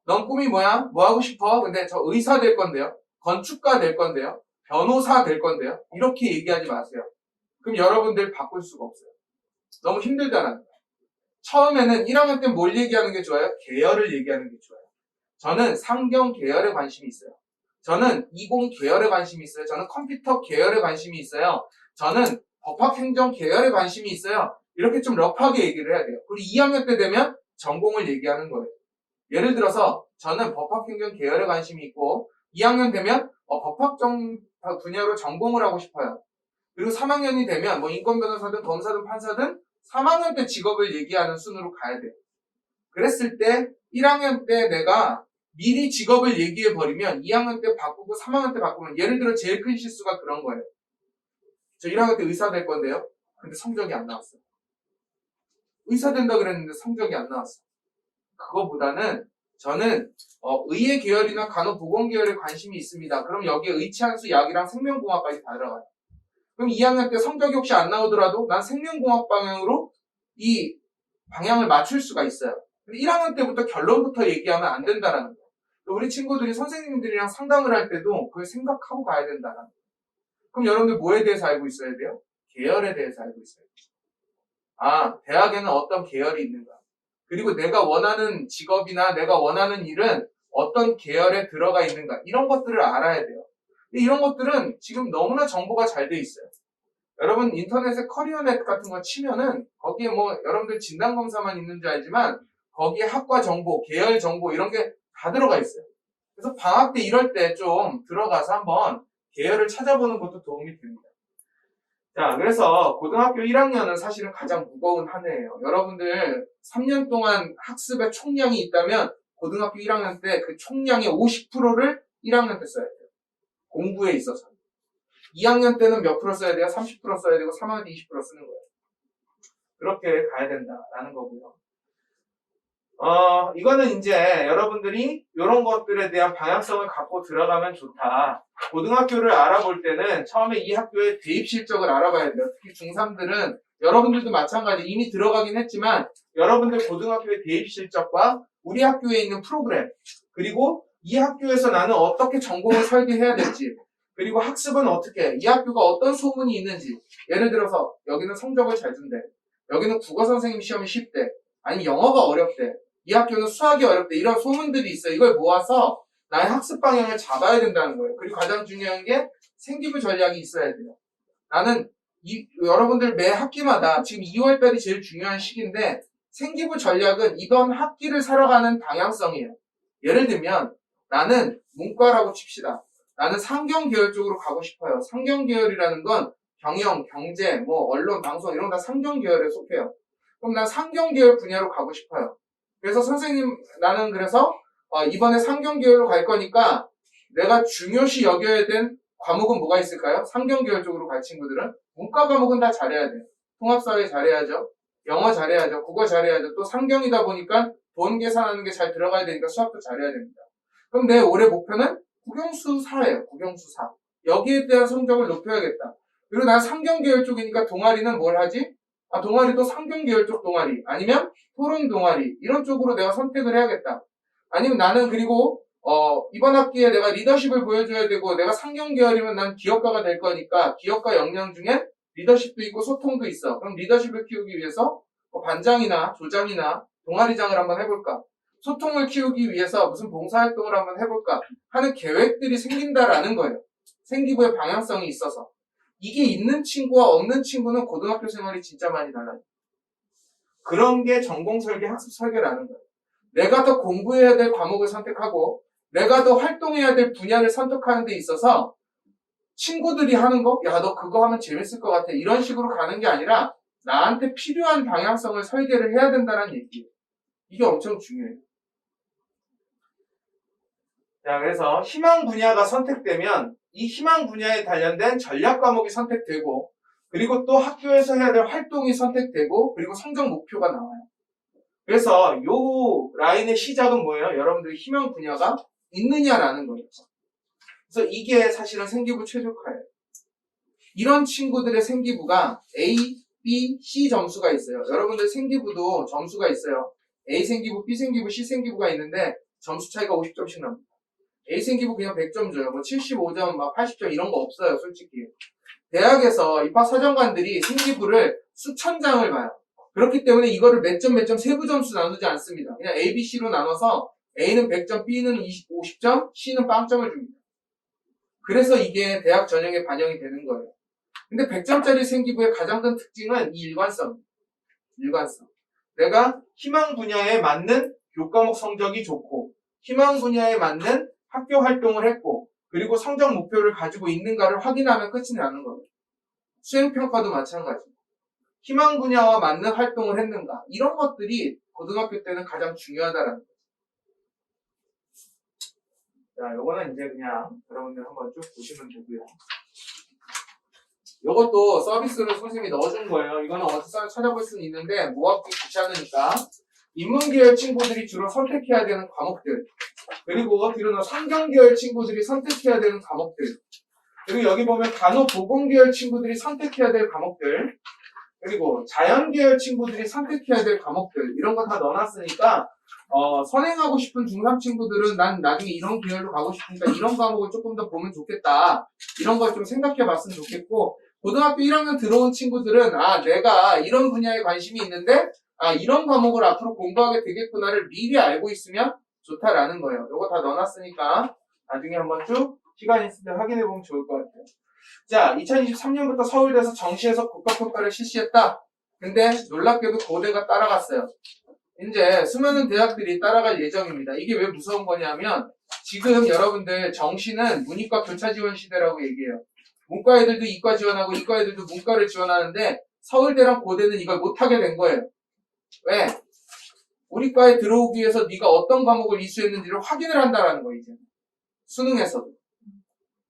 넌 꿈이 뭐야? 뭐 하고 싶어? 근데 저 의사 될 건데요. 건축가 될 건데요. 변호사 될 건데요. 이렇게 얘기하지 마세요. 그럼 여러분들 바꿀 수가 없어요. 너무 힘들다는 거예요. 처음에는 1학년 때 뭘 얘기하는 게 좋아요? 계열을 얘기하는 게 좋아요. 저는 상경 계열에 관심이 있어요. 저는 이공 계열에 관심이 있어요. 저는 컴퓨터 계열에 관심이 있어요. 저는 법학행정 계열에 관심이 있어요. 이렇게 좀 러프하게 얘기를 해야 돼요. 그리고 2학년 때 되면 전공을 얘기하는 거예요. 예를 들어서 저는 법학행정 계열에 관심이 있고 2학년 되면 법학 분야로 전공을 하고 싶어요. 그리고 3학년이 되면 뭐 인권변호사든 검사든 판사든 3학년 때 직업을 얘기하는 순으로 가야 돼요. 그랬을 때 1학년 때 내가 미리 직업을 얘기해버리면 2학년 때 바꾸고 3학년 때 바꾸면 예를 들어 제일 큰 실수가 그런 거예요. 저 1학년 때 의사 될 건데요. 근데 성적이 안 나왔어요. 의사 된다 그랬는데 성적이 안 나왔어요. 그거보다는 저는 의예 계열이나 간호보건 계열에 관심이 있습니다. 그럼 여기에 의치한수 약이랑 생명공학까지 다 들어가요. 그럼 2학년 때 성적이 혹시 안 나오더라도 난 생명공학 방향으로 이 방향을 맞출 수가 있어요. 근데 1학년 때부터 결론부터 얘기하면 안 된다는 거예요. 우리 친구들이 선생님들이랑 상담을 할 때도 그걸 생각하고 가야 된다는 거예요. 그럼 여러분들 뭐에 대해서 알고 있어야 돼요? 계열에 대해서 알고 있어야 돼요. 아, 대학에는 어떤 계열이 있는가? 그리고 내가 원하는 직업이나 내가 원하는 일은 어떤 계열에 들어가 있는가? 이런 것들을 알아야 돼요. 근데 이런 것들은 지금 너무나 정보가 잘 돼 있어요. 여러분 인터넷에 커리어넷 같은 거 치면은 거기에 뭐 여러분들 진단검사만 있는 줄 알지만 거기에 학과 정보, 계열 정보 이런 게 다 들어가 있어요. 그래서 방학 때 이럴 때 좀 들어가서 한번 계열을 찾아보는 것도 도움이 됩니다. 자, 그래서 고등학교 1학년은 사실은 가장 무거운 한 해예요. 여러분들 3년 동안 학습의 총량이 있다면 고등학교 1학년 때 그 총량의 50%를 1학년 때 써야 돼요. 공부에 있어서. 2학년 때는 몇 프로 써야 돼요? 30% 써야 되고 3학년 때 20% 쓰는 거예요. 그렇게 가야 된다라는 거고요. 이거는 이제 여러분들이 이런 것들에 대한 방향성을 갖고 들어가면 좋다. 고등학교를 알아볼 때는 처음에 이 학교의 대입 실적을 알아봐야 돼요. 특히 중3들은 여러분들도 마찬가지 이미 들어가긴 했지만 여러분들 고등학교의 대입 실적과 우리 학교에 있는 프로그램 그리고 이 학교에서 나는 어떻게 전공을 설계해야 될지 그리고 학습은 어떻게 이 학교가 어떤 소문이 있는지 예를 들어서 여기는 성적을 잘 준대 여기는 국어 선생님 시험이 쉽대 아니 영어가 어렵대 이 학교는 수학이 어렵대 이런 소문들이 있어요. 이걸 모아서 나의 학습 방향을 잡아야 된다는 거예요. 그리고 가장 중요한 게 생기부 전략이 있어야 돼요. 나는 여러분들 매 학기마다 지금 2월달이 제일 중요한 시기인데 생기부 전략은 이번 학기를 살아가는 방향성이에요. 예를 들면 나는 문과라고 칩시다. 나는 상경 계열 쪽으로 가고 싶어요. 상경 계열이라는 건 경영, 경제, 뭐 언론, 방송 이런 거 다 상경 계열에 속해요. 그럼 난 상경 계열 분야로 가고 싶어요. 그래서 선생님 나는 그래서 이번에 상경 계열로 갈 거니까 내가 중요시 여겨야 된 과목은 뭐가 있을까요? 상경 계열 쪽으로 갈 친구들은 문과 과목은 다 잘해야 돼요. 통합사회 잘해야죠. 영어 잘해야죠. 국어 잘해야죠. 또 상경이다 보니까 돈 계산하는 게 잘 들어가야 되니까 수학도 잘해야 됩니다. 그럼 내 올해 목표는 국영수4예요. 국영수4. 여기에 대한 성적을 높여야겠다. 그리고 난 상경 계열 쪽이니까 동아리는 뭘 하지? 동아리도 상경 계열 쪽 동아리 아니면 토론 동아리 이런 쪽으로 내가 선택을 해야겠다. 아니면 나는 그리고 이번 학기에 내가 리더십을 보여줘야 되고 내가 상경 계열이면 난 기업가가 될 거니까 기업가 역량 중에 리더십도 있고 소통도 있어. 그럼 리더십을 키우기 위해서 반장이나 조장이나 동아리장을 한번 해볼까? 소통을 키우기 위해서 무슨 봉사활동을 한번 해볼까? 하는 계획들이 생긴다라는 거예요. 생기부의 방향성이 있어서. 이게 있는 친구와 없는 친구는 고등학교 생활이 진짜 많이 달라요. 그런 게 전공 설계, 학습 설계라는 거예요. 내가 더 공부해야 될 과목을 선택하고 내가 더 활동해야 될 분야를 선택하는 데 있어서 친구들이 하는 거, 야, 너 그거 하면 재밌을 것 같아. 이런 식으로 가는 게 아니라 나한테 필요한 방향성을 설계를 해야 된다는 얘기예요. 이게 엄청 중요해요. 자, 그래서 희망 분야가 선택되면 이 희망 분야에 관련된 전략 과목이 선택되고 그리고 또 학교에서 해야 될 활동이 선택되고 그리고 성적 목표가 나와요. 그래서 요 라인의 시작은 뭐예요? 여러분들이 희망 분야가 있느냐라는 거예요. 그래서 이게 사실은 생기부 최적화예요. 이런 친구들의 생기부가 A, B, C 점수가 있어요. 여러분들 생기부도 점수가 있어요. A 생기부, B 생기부, C 생기부가 있는데 점수 차이가 50점씩 납니다. A 생기부 그냥 100점 줘요. 뭐 75점, 막 80점 이런 거 없어요, 솔직히. 대학에서 입학사정관들이 생기부를 수천 장을 봐요. 그렇기 때문에 이거를 몇 점 세부 점수 나누지 않습니다. 그냥 A, B, C로 나눠서 A는 100점, B는 50점, C는 빵점을 줍니다. 그래서 이게 대학 전형에 반영이 되는 거예요. 근데 100점짜리 생기부의 가장 큰 특징은 이 일관성입니다. 일관성. 내가 희망 분야에 맞는 교과목 성적이 좋고 희망 분야에 맞는 학교 활동을 했고 그리고 성적 목표를 가지고 있는가를 확인하면 끝이 나는 거예요. 수행평가도 마찬가지입니다. 희망 분야와 맞는 활동을 했는가 이런 것들이 고등학교 때는 가장 중요하다라는 거죠. 자, 요거는 이제 그냥 여러분들 한번 쭉 보시면 되고요. 요것도 서비스로 선생님이 넣어준 거예요. 이거는 어디서 찾아볼 수는 있는데 모아보기 귀찮으니까 인문계열 친구들이 주로 선택해야 되는 과목들 그리고 뒤로는 상경계열 친구들이 선택해야 되는 과목들 그리고 여기 보면 간호보건계열 친구들이 선택해야 될 과목들 그리고 자연계열 친구들이 선택해야 될 과목들 이런 거 다 넣어놨으니까 선행하고 싶은 중3 친구들은 난 나중에 이런 계열로 가고 싶으니까 이런 과목을 조금 더 보면 좋겠다 이런 걸 좀 생각해 봤으면 좋겠고 고등학교 1학년 들어온 친구들은 내가 이런 분야에 관심이 있는데 이런 과목을 앞으로 공부하게 되겠구나를 미리 알고 있으면 좋다라는 거예요. 요거 다 넣어놨으니까 나중에 한번 쭉 시간 있을 때 확인해보면 좋을 것 같아요. 자, 2023년부터 서울대에서 정시에서 국가평가를 실시했다. 근데 놀랍게도 고대가 따라갔어요. 이제 수많은 대학들이 따라갈 예정입니다. 이게 왜 무서운 거냐면 지금 여러분들 정시는 문이과 교차 지원 시대라고 얘기해요. 문과 애들도 이과 지원하고 이과 애들도 문과를 지원하는데 서울대랑 고대는 이걸 못하게 된 거예요. 왜? 우리 과에 들어오기 위해서 네가 어떤 과목을 이수했는지를 확인을 한다라는 거예요. 이제 수능에서도.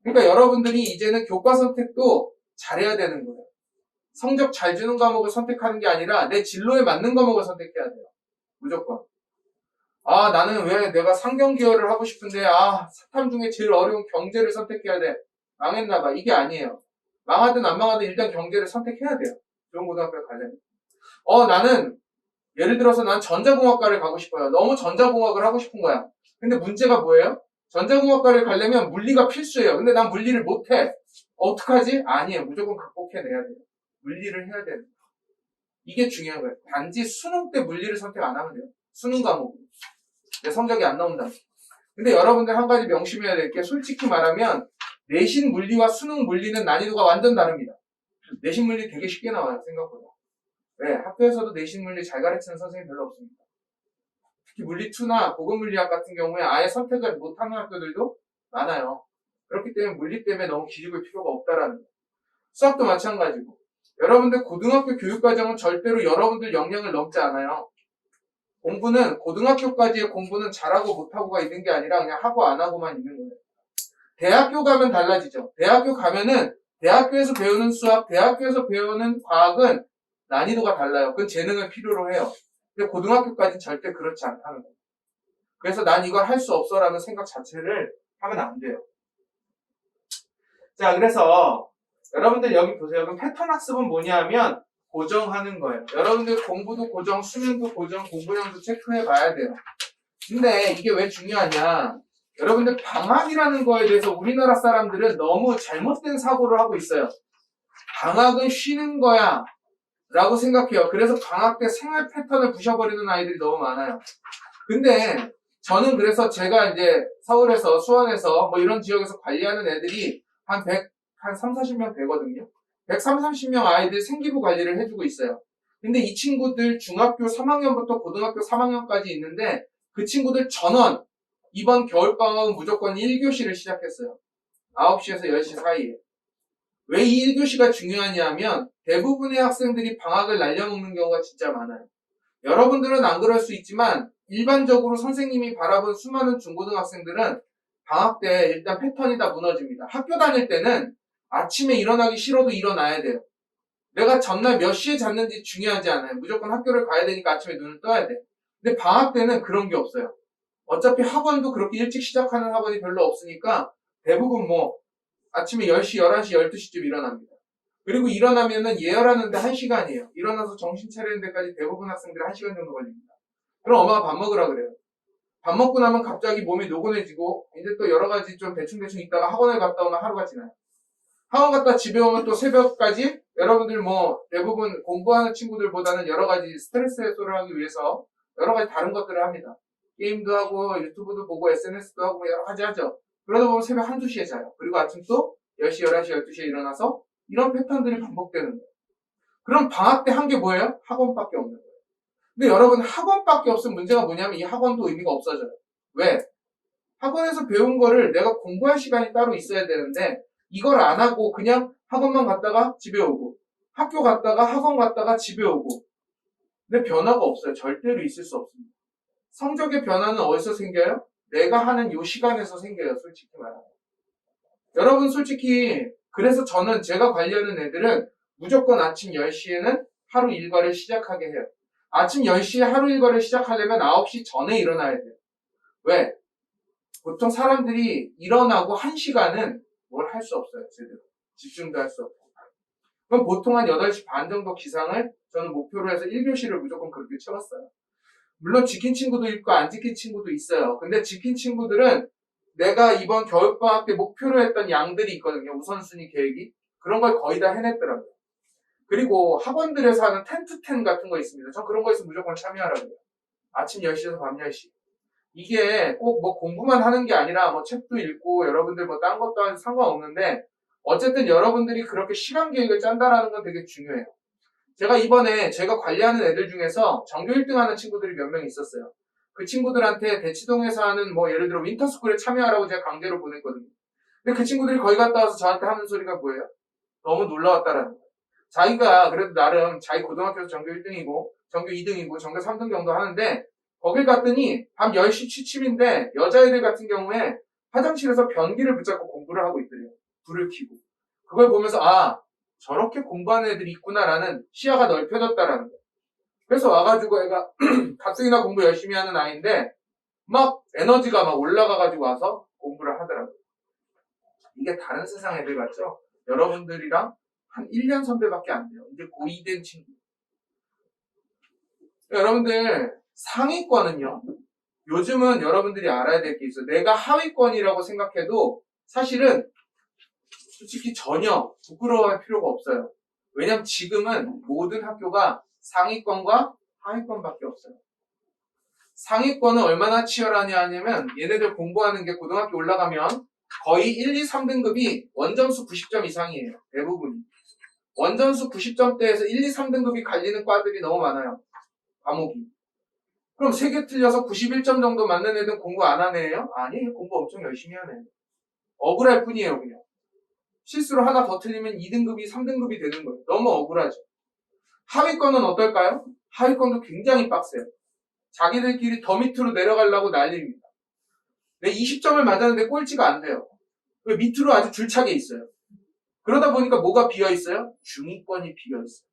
그러니까 여러분들이 이제는 교과 선택도 잘해야 되는 거예요. 성적 잘 주는 과목을 선택하는 게 아니라 내 진로에 맞는 과목을 선택해야 돼요. 무조건. 나는 왜 내가 상경계열을 하고 싶은데 사탐 중에 제일 어려운 경제를 선택해야 돼. 망했나봐. 이게 아니에요. 망하든 안 망하든 일단 경제를 선택해야 돼요. 좋은 고등학교에 가려면. 나는 예를 들어서 난 전자공학과를 가고 싶어요. 너무 전자공학을 하고 싶은 거야. 근데 문제가 뭐예요? 전자공학과를 가려면 물리가 필수예요. 근데 난 물리를 못해. 어떡하지? 아니에요. 무조건 극복해내야 돼요. 물리를 해야 돼요. 이게 중요한 거예요. 단지 수능 때 물리를 선택 안 하면 돼요. 수능 과목. 내 성적이 안 나온다. 근데 여러분들 한 가지 명심해야 될 게 솔직히 말하면 내신 물리와 수능 물리는 난이도가 완전 다릅니다. 내신 물리 되게 쉽게 나와요. 생각보다. 왜? 학교에서도 내신 물리 잘 가르치는 선생님 별로 없습니다. 특히 물리2나 고급물리학 같은 경우에 아예 선택을 못하는 학교들도 많아요. 그렇기 때문에 물리 때문에 너무 기죽을 필요가 없다라는 거예요. 수학도 마찬가지고. 여러분들 고등학교 교육과정은 절대로 여러분들 역량을 넘지 않아요. 공부는 고등학교까지의 공부는 잘하고 못하고가 있는 게 아니라 그냥 하고 안 하고만 있는 거예요. 대학교 가면 달라지죠. 대학교 가면은 대학교에서 배우는 수학, 대학교에서 배우는 과학은 난이도가 달라요. 그건 재능을 필요로 해요. 근데 고등학교까지는 절대 그렇지 않다는 거예요. 그래서 난 이걸 할 수 없어라는 생각 자체를 하면 안 돼요. 자, 그래서 여러분들 여기 보세요. 그럼 패턴 학습은 뭐냐면 고정하는 거예요. 여러분들 공부도 고정, 수면도 고정, 공부량도 체크해 봐야 돼요. 근데 이게 왜 중요하냐? 여러분들 방학이라는 거에 대해서 우리나라 사람들은 너무 잘못된 사고를 하고 있어요. 방학은 쉬는 거야 라고 생각해요. 그래서 방학 때 생활 패턴을 부셔버리는 아이들이 너무 많아요. 근데 저는 그래서 제가 이제 서울에서 수원에서 뭐 이런 지역에서 관리하는 애들이 한 30-40명 되거든요. 130-30명 아이들 생기부 관리를 해주고 있어요. 근데 이 친구들 중학교 3학년부터 고등학교 3학년까지 있는데 그 친구들 전원 이번 겨울방학은 무조건 1교시를 시작했어요. 9시에서 10시 사이에. 왜 이 1교시가 중요하냐면 대부분의 학생들이 방학을 날려먹는 경우가 진짜 많아요. 여러분들은 안 그럴 수 있지만 일반적으로 선생님이 바라본 수많은 중고등학생들은 방학 때 일단 패턴이 다 무너집니다. 학교 다닐 때는 아침에 일어나기 싫어도 일어나야 돼요. 내가 전날 몇 시에 잤는지 중요하지 않아요. 무조건 학교를 가야 되니까 아침에 눈을 떠야 돼. 근데 방학 때는 그런 게 없어요. 어차피 학원도 그렇게 일찍 시작하는 학원이 별로 없으니까 대부분 뭐 아침에 10시, 11시, 12시쯤 일어납니다. 그리고 일어나면은 예열하는데 1시간이에요. 일어나서 정신 차리는 데까지 대부분 학생들이 1시간 정도 걸립니다. 그럼 엄마가 밥 먹으라 그래요. 밥 먹고 나면 갑자기 몸이 노곤해지고 이제 또 여러 가지 좀 대충대충 있다가 학원을 갔다 오면 하루가 지나요. 학원 갔다 집에 오면 또 새벽까지 여러분들 뭐 대부분 공부하는 친구들보다는 여러 가지 스트레스 해소를 하기 위해서 여러 가지 다른 것들을 합니다. 게임도 하고 유튜브도 보고 SNS도 하고 여러 가지 하죠. 그러다 보면 새벽 1, 2시에 자요. 그리고 아침 또 10시, 11시, 12시에 일어나서 이런 패턴들이 반복되는 거예요. 그럼 방학 때 한 게 뭐예요? 학원밖에 없는 거예요. 근데 여러분 학원밖에 없으면 문제가 뭐냐면 이 학원도 의미가 없어져요. 왜? 학원에서 배운 거를 내가 공부할 시간이 따로 있어야 되는데 이걸 안 하고 그냥 학원만 갔다가 집에 오고 학교 갔다가 학원 갔다가 집에 오고 근데 변화가 없어요. 절대로 있을 수 없습니다. 성적의 변화는 어디서 생겨요? 내가 하는 요 시간에서 생겨요. 솔직히 말하면. 여러분 솔직히 그래서 저는 제가 관리하는 애들은 무조건 아침 10시에는 하루 일과를 시작하게 해요. 아침 10시에 하루 일과를 시작하려면 9시 전에 일어나야 돼요. 왜? 보통 사람들이 일어나고 1시간은 뭘 할 수 없어요. 제대로. 집중도 할 수 없고. 그럼 보통 한 8시 반 정도 기상을 저는 목표로 해서 1교시를 무조건 그렇게 채웠어요. 물론 지킨 친구도 있고 안 지킨 친구도 있어요. 근데 지킨 친구들은 내가 이번 겨울방학 때 목표로 했던 양들이 있거든요. 우선순위 계획이. 그런 걸 거의 다 해냈더라고요. 그리고 학원들에서 하는 10-10 같은 거 있습니다. 전 그런 거 있으면 무조건 참여하라고요. 아침 10시에서 밤 10시. 이게 꼭 뭐 공부만 하는 게 아니라 뭐 책도 읽고 여러분들 뭐 딴 것도 하는 상관없는데 어쨌든 여러분들이 그렇게 시간 계획을 짠다라는 건 되게 중요해요. 제가 이번에 제가 관리하는 애들 중에서 전교 1등 하는 친구들이 몇 명 있었어요. 그 친구들한테 대치동에서 하는 뭐 예를 들어 윈터스쿨에 참여하라고 제가 강제로 보냈거든요. 근데 그 친구들이 거기 갔다 와서 저한테 하는 소리가 뭐예요? 너무 놀라웠다라는 거예요. 자기가 그래도 나름 자기 고등학교에서 전교 1등이고 전교 2등이고 전교 3등 정도 하는데 거길 갔더니 밤 10시 취침인데 여자애들 같은 경우에 화장실에서 변기를 붙잡고 공부를 하고 있더래요. 불을 켜고. 그걸 보면서 아 저렇게 공부하는 애들이 있구나라는 시야가 넓혀졌다라는 거예요. 그래서 와가지고 애가 가뜩이나 공부 열심히 하는 아이인데 막 에너지가 막 올라가가지고 와서 공부를 하더라고요. 이게 다른 세상 애들 같죠? 여러분들이랑 한 1년 선배밖에 안 돼요. 이제 고2 된 친구. 여러분들 상위권은요. 요즘은 여러분들이 알아야 될 게 있어요. 내가 하위권이라고 생각해도 사실은 솔직히 전혀 부끄러워할 필요가 없어요. 왜냐면 지금은 모든 학교가 상위권과 하위권밖에 없어요. 상위권은 얼마나 치열하냐 하냐면 얘네들 공부하는 게 고등학교 올라가면 거의 1, 2, 3등급이 원점수 90점 이상이에요. 대부분이. 원점수 90점대에서 1, 2, 3등급이 갈리는 과들이 너무 많아요. 과목이. 그럼 3개 틀려서 91점 정도 맞는 애들은 공부 안 하는 애예요? 아니에요. 공부 엄청 열심히 하네. 억울할 뿐이에요. 그냥. 실수로 하나 더 틀리면 2등급이 3등급이 되는 거예요. 너무 억울하죠. 하위권은 어떨까요? 하위권도 굉장히 빡세요. 자기들끼리 더 밑으로 내려가려고 난리입니다. 내 20점을 맞았는데 꼴찌가 안 돼요. 왜 밑으로 아주 줄차게 있어요. 그러다 보니까 뭐가 비어있어요? 중위권이 비어있어요.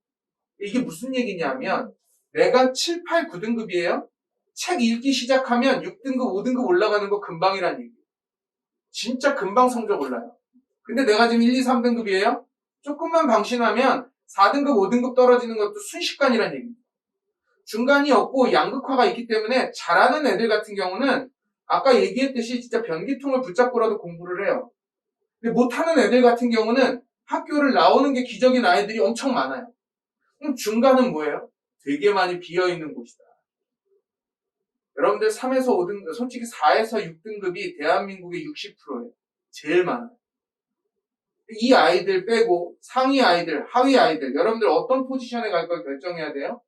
이게 무슨 얘기냐면 내가 7, 8, 9등급이에요. 책 읽기 시작하면 6등급, 5등급 올라가는 거 금방이란 얘기예요. 진짜 금방 성적 올라요. 근데 내가 지금 1, 2, 3등급이에요. 조금만 방심하면 4등급, 5등급 떨어지는 것도 순식간이란 얘기입니다. 중간이 없고 양극화가 있기 때문에 잘하는 애들 같은 경우는 아까 얘기했듯이 진짜 변기통을 붙잡고라도 공부를 해요. 근데 못하는 애들 같은 경우는 학교를 나오는 게 기적인 아이들이 엄청 많아요. 그럼 중간은 뭐예요? 되게 많이 비어있는 곳이다. 여러분들 3에서 5등급, 솔직히 4에서 6등급이 대한민국의 60%예요. 제일 많아요. 이 아이들 빼고 상위 아이들, 하위 아이들, 여러분들 어떤 포지션에 갈 걸 결정해야 돼요?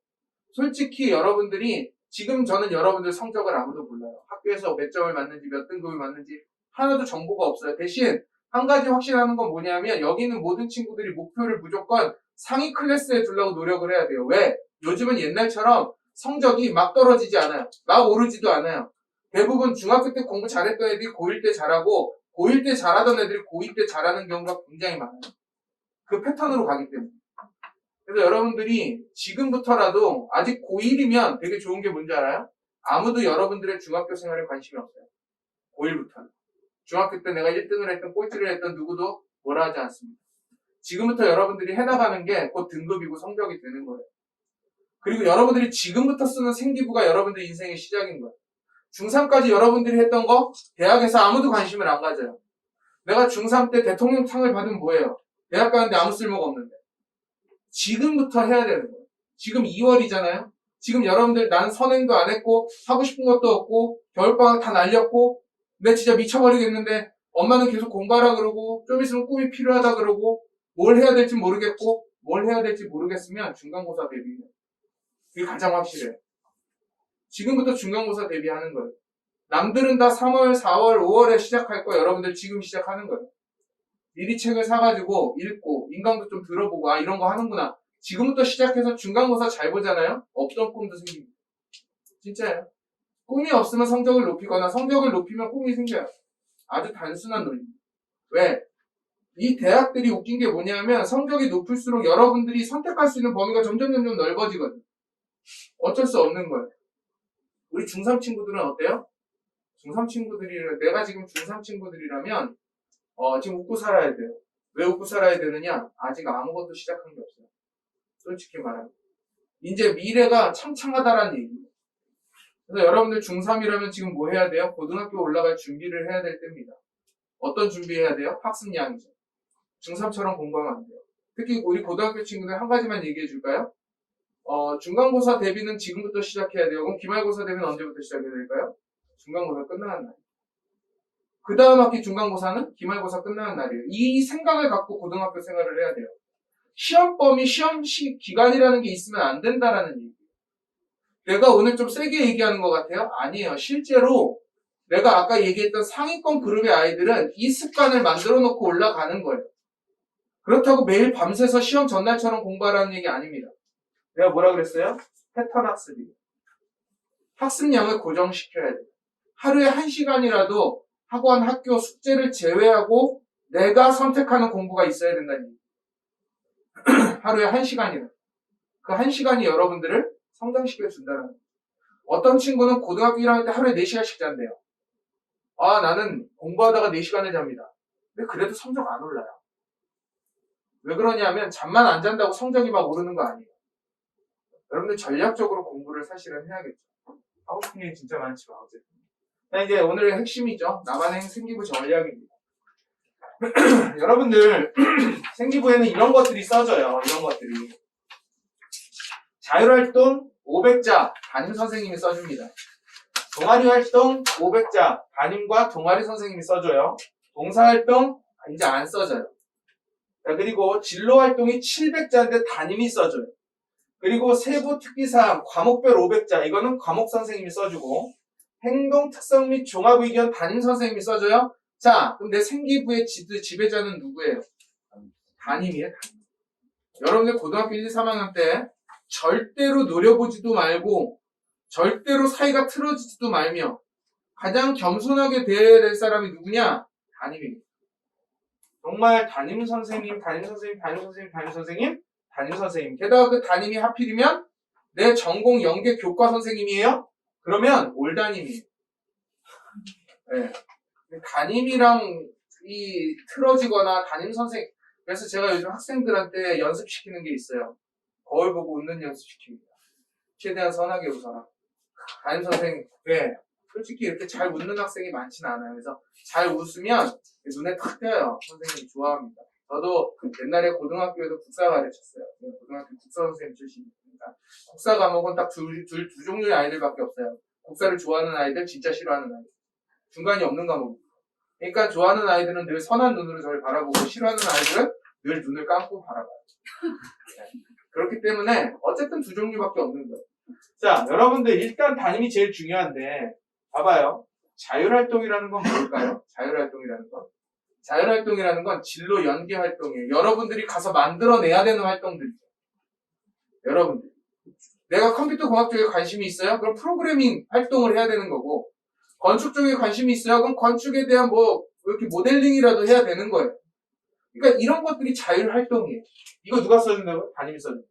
솔직히 여러분들이 지금 저는 여러분들 성적을 아무도 몰라요. 학교에서 몇 점을 맞는지 몇 등급을 맞는지 하나도 정보가 없어요. 대신 한 가지 확실한 건 뭐냐면 여기 있는 모든 친구들이 목표를 무조건 상위 클래스에 두려고 노력을 해야 돼요. 왜? 요즘은 옛날처럼 성적이 막 떨어지지 않아요. 막 오르지도 않아요. 대부분 중학교 때 공부 잘했던 애들이 고1 때 잘하고 고1 때 잘하던 애들이 고2 때 잘하는 경우가 굉장히 많아요. 그 패턴으로 가기 때문에. 그래서 여러분들이 지금부터라도 아직 고1이면 되게 좋은 게 뭔지 알아요? 아무도 여러분들의 중학교 생활에 관심이 없어요. 고1부터는. 중학교 때 내가 1등을 했던 꼴찌를 했던 누구도 뭐라 하지 않습니다. 지금부터 여러분들이 해나가는 게 곧 등급이고 성적이 되는 거예요. 그리고 여러분들이 지금부터 쓰는 생기부가 여러분들 인생의 시작인 거예요. 중3까지 여러분들이 했던 거 대학에서 아무도 관심을 안 가져요. 내가 중3 때 대통령상을 받으면 뭐예요? 대학 가는데 아무 쓸모가 없는데. 지금부터 해야 되는 거예요. 지금 2월이잖아요. 지금 여러분들 난 선행도 안 했고 하고 싶은 것도 없고 겨울방학 다 날렸고 내 진짜 미쳐버리겠는데 엄마는 계속 공부하라 그러고 좀 있으면 꿈이 필요하다 그러고 뭘 해야 될지 모르겠고 뭘 해야 될지 모르겠으면 중간고사 대비해요. 그게 가장 확실해요. 지금부터 중간고사 대비하는 거예요. 남들은 다 3월, 4월, 5월에 시작할 거예요. 여러분들 지금 시작하는 거예요. 미리 책을 사가지고 읽고 인강도 좀 들어보고 아 이런 거 하는구나. 지금부터 시작해서 중간고사 잘 보잖아요. 없던 꿈도 생깁니다. 진짜예요. 꿈이 없으면 성적을 높이거나 성적을 높이면 꿈이 생겨요. 아주 단순한 논리입니다. 왜? 이 대학들이 웃긴 게 뭐냐면 성적이 높을수록 여러분들이 선택할 수 있는 범위가 점점 넓어지거든요. 어쩔 수 없는 거예요. 우리 중3 친구들은 어때요? 중3 친구들이 내가 지금 중3 친구들이라면 지금 웃고 살아야 돼요. 왜 웃고 살아야 되느냐? 아직 아무것도 시작한 게 없어요. 솔직히 말하면. 이제 미래가 창창하다라는 얘기예요. 그래서 여러분들 중3이라면 지금 뭐 해야 돼요? 고등학교 올라갈 준비를 해야 될 때입니다. 어떤 준비해야 돼요? 학습량이죠. 중3처럼 공부하면 안 돼요. 특히 우리 고등학교 친구들 한 가지만 얘기해 줄까요? 중간고사 대비는 지금부터 시작해야 돼요. 그럼 기말고사 대비는 언제부터 시작해야 될까요? 중간고사 끝나는 날. 그 다음 학기 중간고사는 기말고사 끝나는 날이에요. 이 생각을 갖고 고등학교 생활을 해야 돼요. 시험 범위, 시험 기간이라는 게 있으면 안 된다라는 얘기예요. 내가 오늘 좀 세게 얘기하는 것 같아요? 아니에요. 실제로 내가 아까 얘기했던 상위권 그룹의 아이들은 이 습관을 만들어 놓고 올라가는 거예요. 그렇다고 매일 밤새서 시험 전날처럼 공부하라는 얘기 아닙니다. 내가 뭐라 그랬어요? 패턴 학습이에요. 학습량을 고정시켜야 돼요. 하루에 1시간이라도 학원, 학교, 숙제를 제외하고 내가 선택하는 공부가 있어야 된다는 얘기예요. 하루에 1시간이나. 그 1시간이 여러분들을 성장시켜 준다는 거예요. 어떤 친구는 고등학교 1학년 때 하루에 4시간씩 잔대요. 아, 나는 공부하다가 4시간을 잡니다. 근데 그래도 성적 안 올라요. 왜 그러냐면 잠만 안 잔다고 성적이 막 오르는 거 아니에요. 여러분들 전략적으로 공부를 사실은 해야겠죠. 하고 싶은 얘기 진짜 많지만 어쨌든. 자, 이제 오늘의 핵심이죠. 나만의 생기부 전략입니다. 여러분들 생기부에는 이런 것들이 써져요. 이런 것들이. 자율활동 500자 담임 선생님이 써줍니다. 동아리활동 500자 담임과 동아리 선생님이 써줘요. 봉사활동 이제 안 써져요. 자, 그리고 진로활동이 700자인데 담임이 써줘요. 그리고 세부 특기사항 과목별 500자 이거는 과목 선생님이 써주고 행동 특성 및 종합 의견 담임 선생님이 써줘요. 자, 그럼 내 생기부의 지배자는 누구예요? 담임이에요. 담임. 여러분들 고등학교 1, 2, 3학년 때 절대로 노려보지도 말고 절대로 사이가 틀어지지도 말며 가장 겸손하게 대해야 될 사람이 누구냐? 담임입니다. 정말 담임 선생님, 담임 선생님, 담임 선생님, 담임 선생님, 담임 선생님. 게다가 그 담임이 하필이면 내 전공 연계 교과 선생님이에요? 그러면 올 담임이에요. 네. 담임이랑 이 틀어지거나 담임 선생님. 그래서 제가 요즘 학생들한테 연습시키는 게 있어요. 거울 보고 웃는 연습시킵니다. 최대한 선하게 웃어라. 담임 선생님, 왜? 솔직히 이렇게 잘 웃는 학생이 많지는 않아요. 그래서 잘 웃으면 눈에 탁 띄어요. 선생님이 좋아합니다. 저도 옛날에 고등학교에서 국사 가르쳤어요. 고등학교 국사 선생님 출신이니까. 국사 과목은 딱 두 종류의 아이들밖에 없어요. 국사를 좋아하는 아이들, 진짜 싫어하는 아이들. 중간이 없는 과목입니다. 그러니까 좋아하는 아이들은 늘 선한 눈으로 저를 바라보고 싫어하는 아이들은 늘 눈을 감고 바라봐요. 그렇기 때문에 어쨌든 두 종류밖에 없는 거예요. 자, 여러분들 일단 담임이 제일 중요한데 봐봐요. 자율활동이라는 건 뭘까요? 자율활동이라는 건? 자율활동이라는 건 진로 연계 활동이에요. 여러분들이 가서 만들어내야 되는 활동들이죠. 여러분들. 내가 컴퓨터 공학 쪽에 관심이 있어요? 그럼 프로그래밍 활동을 해야 되는 거고, 건축 쪽에 관심이 있어요? 그럼 건축에 대한 이렇게 모델링이라도 해야 되는 거예요. 그러니까 이런 것들이 자율활동이에요. 이거 누가 써준다고요? 담임이 써준다.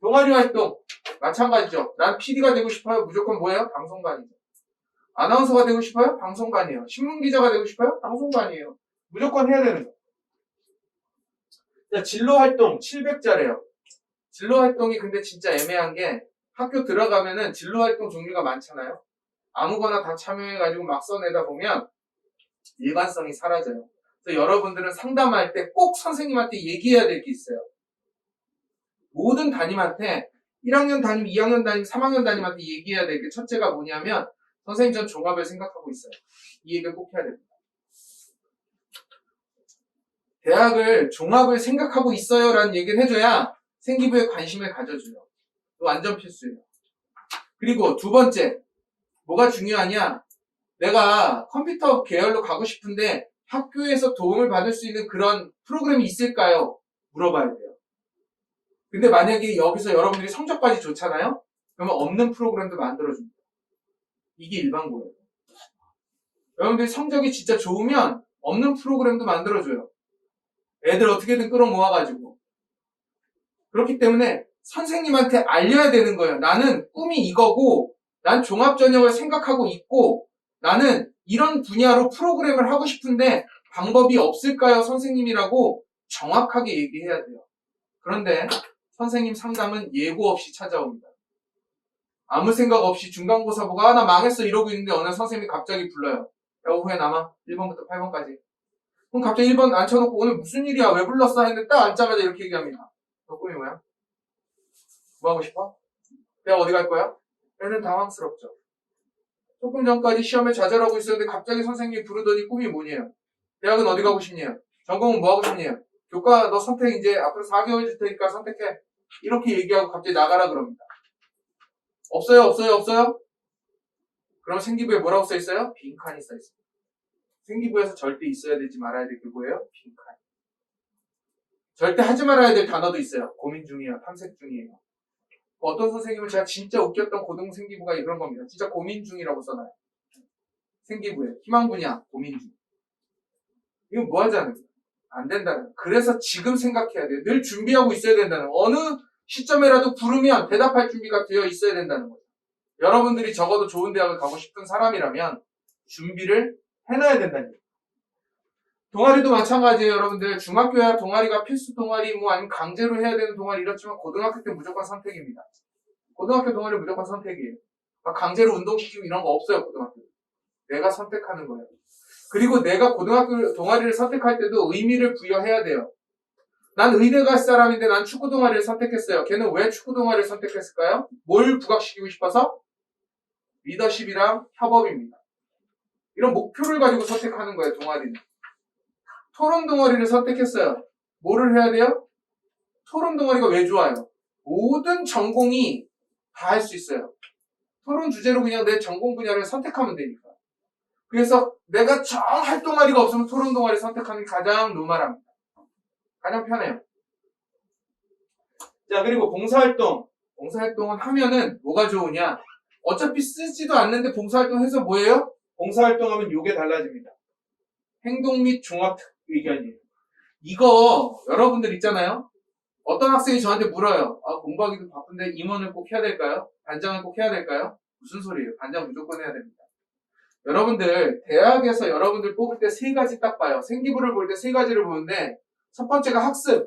동아리 활동, 마찬가지죠. 난 PD가 되고 싶어요? 무조건 뭐예요? 방송반이죠. 아나운서가 되고 싶어요? 방송반이에요. 신문기자가 되고 싶어요? 방송반이에요. 무조건 해야 되는 거예요. 자, 진로활동 700자래요. 진로활동이 근데 진짜 애매한 게 학교 들어가면은 진로활동 종류가 많잖아요. 아무거나 다 참여해가지고 막 써내다 보면 일관성이 사라져요. 그래서 여러분들은 상담할 때 꼭 선생님한테 얘기해야 될 게 있어요. 모든 담임한테 1학년 담임, 2학년 담임, 3학년 담임한테 얘기해야 될 게 첫째가 뭐냐면 선생님 전 종합을 생각하고 있어요. 이 얘기를 꼭 해야 됩니다. 대학을 종합을 생각하고 있어요 라는 얘기를 해줘야 생기부에 관심을 가져줘요. 이거 완전 필수예요. 그리고 두 번째, 뭐가 중요하냐? 내가 컴퓨터 계열로 가고 싶은데 학교에서 도움을 받을 수 있는 그런 프로그램이 있을까요? 물어봐야 돼요. 근데 만약에 여기서 여러분들이 성적까지 좋잖아요? 그러면 없는 프로그램도 만들어줍니다. 이게 일반고예요. 여러분들이 성적이 진짜 좋으면 없는 프로그램도 만들어줘요. 애들 어떻게든 끌어모아가지고. 그렇기 때문에 선생님한테 알려야 되는 거예요. 나는 꿈이 이거고, 난 종합전형을 생각하고 있고, 나는 이런 분야로 프로그램을 하고 싶은데 방법이 없을까요, 선생님이라고 정확하게 얘기해야 돼요. 그런데 선생님 상담은 예고 없이 찾아옵니다. 아무 생각 없이 중간고사 보고 나 망했어 이러고 있는데 어느 선생님이 갑자기 불러요. 야, 오후에 남아. 1번부터 8번까지. 그럼 갑자기 1번 앉혀놓고 오늘 무슨 일이야? 왜 불렀어? 했는데 딱 앉자마자 이렇게 얘기합니다. 너 꿈이 뭐야? 뭐 하고 싶어? 내가 어디 갈 거야? 애는 당황스럽죠. 조금 전까지 시험에 좌절하고 있었는데 갑자기 선생님이 부르더니 꿈이 뭐냐요? 대학은 어디 가고 싶냐요? 전공은 뭐 하고 싶냐요? 교과 너 선택 이제 앞으로 4개월 줄 테니까 선택해. 이렇게 얘기하고 갑자기 나가라 그럽니다. 없어요, 없어요, 없어요? 그럼 생기부에 뭐라고 써 있어요? 빈칸이 써 있어요. 생기부에서 절대 있어야 되지 말아야 될 게 뭐예요? 빈칸. 절대 하지 말아야 될 단어도 있어요. 고민 중이에요. 탐색 중이에요. 어떤 선생님은 제가 진짜 웃겼던 고등 생기부가 그런 겁니다. 진짜 고민 중이라고 써놔요. 생기부에. 희망 분야, 고민 중. 이건 뭐 하자는 거예요? 안 된다는 거예요. 그래서 지금 생각해야 돼요. 늘 준비하고 있어야 된다는 거예요. 어느 시점에라도 부르면 대답할 준비가 되어 있어야 된다는 거예요. 여러분들이 적어도 좋은 대학을 가고 싶은 사람이라면 준비를 해놔야 된다는 거예요. 동아리도 마찬가지예요, 여러분들. 중학교야 동아리가 필수 동아리, 아니면 강제로 해야 되는 동아리 이렇지만 고등학교 때 무조건 선택입니다. 고등학교 동아리 무조건 선택이에요. 강제로 운동시키고 이런 거 없어요, 고등학교. 내가 선택하는 거예요. 그리고 내가 고등학교 동아리를 선택할 때도 의미를 부여해야 돼요. 난 의대 갈 사람인데 난 축구 동아리를 선택했어요. 걔는 왜 축구 동아리를 선택했을까요? 뭘 부각시키고 싶어서? 리더십이랑 협업입니다. 이런 목표를 가지고 선택하는 거예요, 동아리는. 토론 동아리를 선택했어요. 뭐를 해야 돼요? 토론 동아리가 왜 좋아요? 모든 전공이 다 할 수 있어요. 토론 주제로 그냥 내 전공 분야를 선택하면 되니까. 그래서 내가 정 할 동아리가 없으면 토론 동아리 선택하는 게 가장 노멀합니다. 가장 편해요. 자, 그리고 봉사활동. 봉사활동은 하면은 뭐가 좋으냐? 어차피 쓰지도 않는데 봉사활동 해서 뭐예요? 봉사활동하면 요게 달라집니다. 행동 및 종합 의견이에요. 이거 여러분들 있잖아요. 어떤 학생이 저한테 물어요. 공부하기도 바쁜데 임원을 꼭 해야 될까요? 반장을 꼭 해야 될까요? 무슨 소리예요? 반장 무조건 해야 됩니다. 여러분들 대학에서 여러분들 뽑을 때 세 가지 딱 봐요. 생기부를 볼 때 세 가지를 보는데 첫 번째가 학습,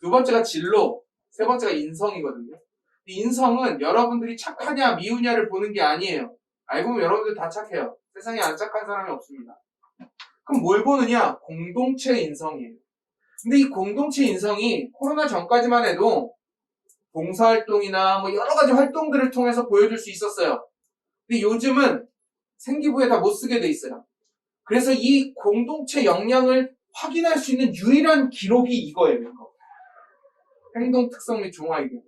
두 번째가 진로, 세 번째가 인성이거든요. 이 인성은 여러분들이 착하냐 미우냐를 보는 게 아니에요. 알고 보면 여러분들 다 착해요. 세상에 안 착한 사람이 없습니다. 그럼 뭘 보느냐? 공동체 인성이에요. 근데 이 공동체 인성이 코로나 전까지만 해도 봉사활동이나 여러 가지 활동들을 통해서 보여줄 수 있었어요. 근데 요즘은 생기부에 다 못 쓰게 돼 있어요. 그래서 이 공동체 역량을 확인할 수 있는 유일한 기록이 이거예요. 이거. 행동 특성 및 종합 의견.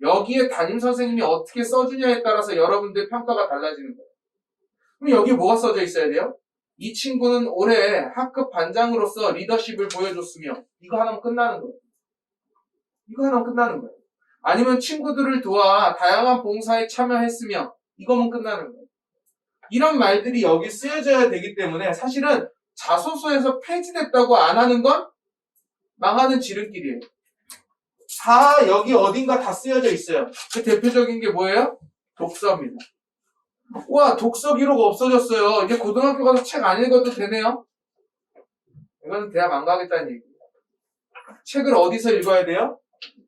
여기에 담임 선생님이 어떻게 써주냐에 따라서 여러분들 평가가 달라지는 거예요. 그럼 여기에 뭐가 써져 있어야 돼요? 이 친구는 올해 학급 반장으로서 리더십을 보여줬으며 이거 하나면 끝나는 거예요. 이거 하나면 끝나는 거예요. 아니면 친구들을 도와 다양한 봉사에 참여했으며 이거면 끝나는 거예요. 이런 말들이 여기 쓰여져야 되기 때문에 사실은 자소서에서 폐지됐다고 안 하는 건 망하는 지름길이에요. 다 여기 어딘가 다 쓰여져 있어요. 그 대표적인 게 뭐예요? 독서입니다. 우와, 독서 기록 없어졌어요. 이제 고등학교 가서 책 안 읽어도 되네요. 이거는 대학 안 가겠다는 얘기예요. 책을 어디서 읽어야 돼요?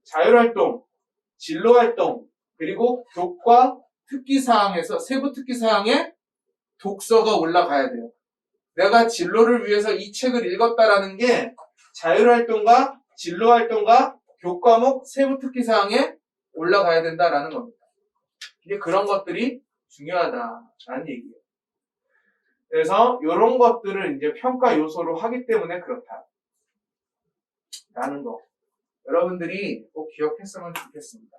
자율활동, 진로활동, 그리고 교과 특기사항에서 세부 특기사항에 독서가 올라가야 돼요. 내가 진로를 위해서 이 책을 읽었다라는 게 자율활동과 진로활동과 교과목 세부 특기사항에 올라가야 된다라는 겁니다. 이게 그런 것들이 중요하다라는 얘기예요. 그래서 이런 것들을 이제 평가 요소로 하기 때문에 그렇다라는 거. 여러분들이 꼭 기억했으면 좋겠습니다.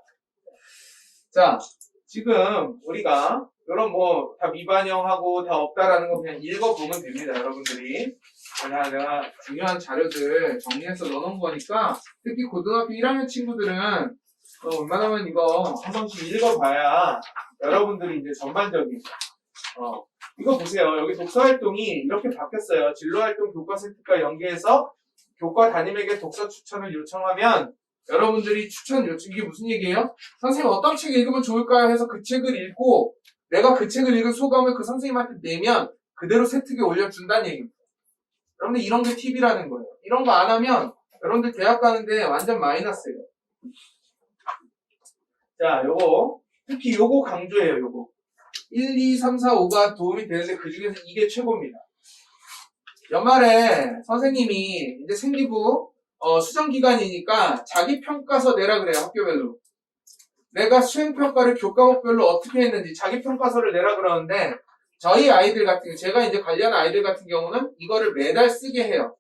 자, 지금 우리가 이런 뭐 다 미반영하고 다 없다라는 거 그냥 읽어보면 됩니다, 여러분들이. 내가 중요한 자료들 정리해서 넣어놓은 거니까 특히 고등학교 1학년 친구들은 웬만하면 이거 한 번씩 읽어봐야 여러분들이 이제 전반적인 이거 보세요. 여기 독서활동이 이렇게 바뀌었어요. 진로활동 교과 세트과 연계해서 교과 담임에게 독서 추천을 요청하면 여러분들이 추천 요청, 이게 무슨 얘기예요? 선생님 어떤 책 읽으면 좋을까요? 해서 그 책을 읽고 내가 그 책을 읽은 소감을 그 선생님한테 내면 그대로 세특에 올려준다는 얘기입니다. 여러분들 이런 게 팁이라는 거예요. 이런 거 안 하면 여러분들 대학 가는데 완전 마이너스예요. 자, 요거 특히 요거 강조해요. 요거 1, 2, 3, 4, 5가 도움이 되는데 그 중에서 이게 최고입니다. 연말에 선생님이 이제 생기부 수정기간이니까 자기평가서 내라 그래요. 학교별로. 내가 수행평가를 교과목별로 어떻게 했는지 자기평가서를 내라 그러는데 저희 아이들 같은 경우, 제가 이제 관리하는 아이들 같은 경우는 이거를 매달 쓰게 해요.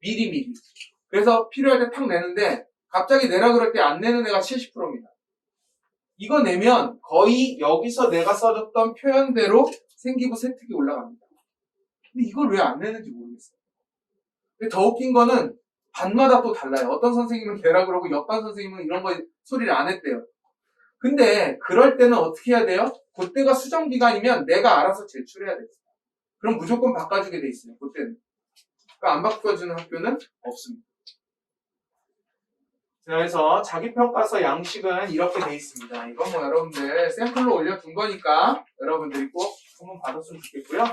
미리. 그래서 필요할 때 탁 내는데 갑자기 내라 그럴 때 안 내는 애가 70%입니다. 이거 내면 거의 여기서 내가 써줬던 표현대로 생기부 세특이 올라갑니다. 근데 이걸 왜 안 내는지 모르겠어요. 근데 더 웃긴 거는 반마다 또 달라요. 어떤 선생님은 내라 그러고 옆반 선생님은 이런 거 소리를 안 했대요. 근데 그럴 때는 어떻게 해야 돼요? 그때가 수정기간이면 내가 알아서 제출해야 돼요. 그럼 무조건 바꿔주게 돼 있어요. 그때는. 그러니까 안 바꿔주는 학교는 없습니다. 자, 그래서 자기평가서 양식은 이렇게 돼 있습니다. 이건 뭐 여러분들 샘플로 올려둔 거니까 여러분들이 꼭 한번 받았으면 좋겠고요.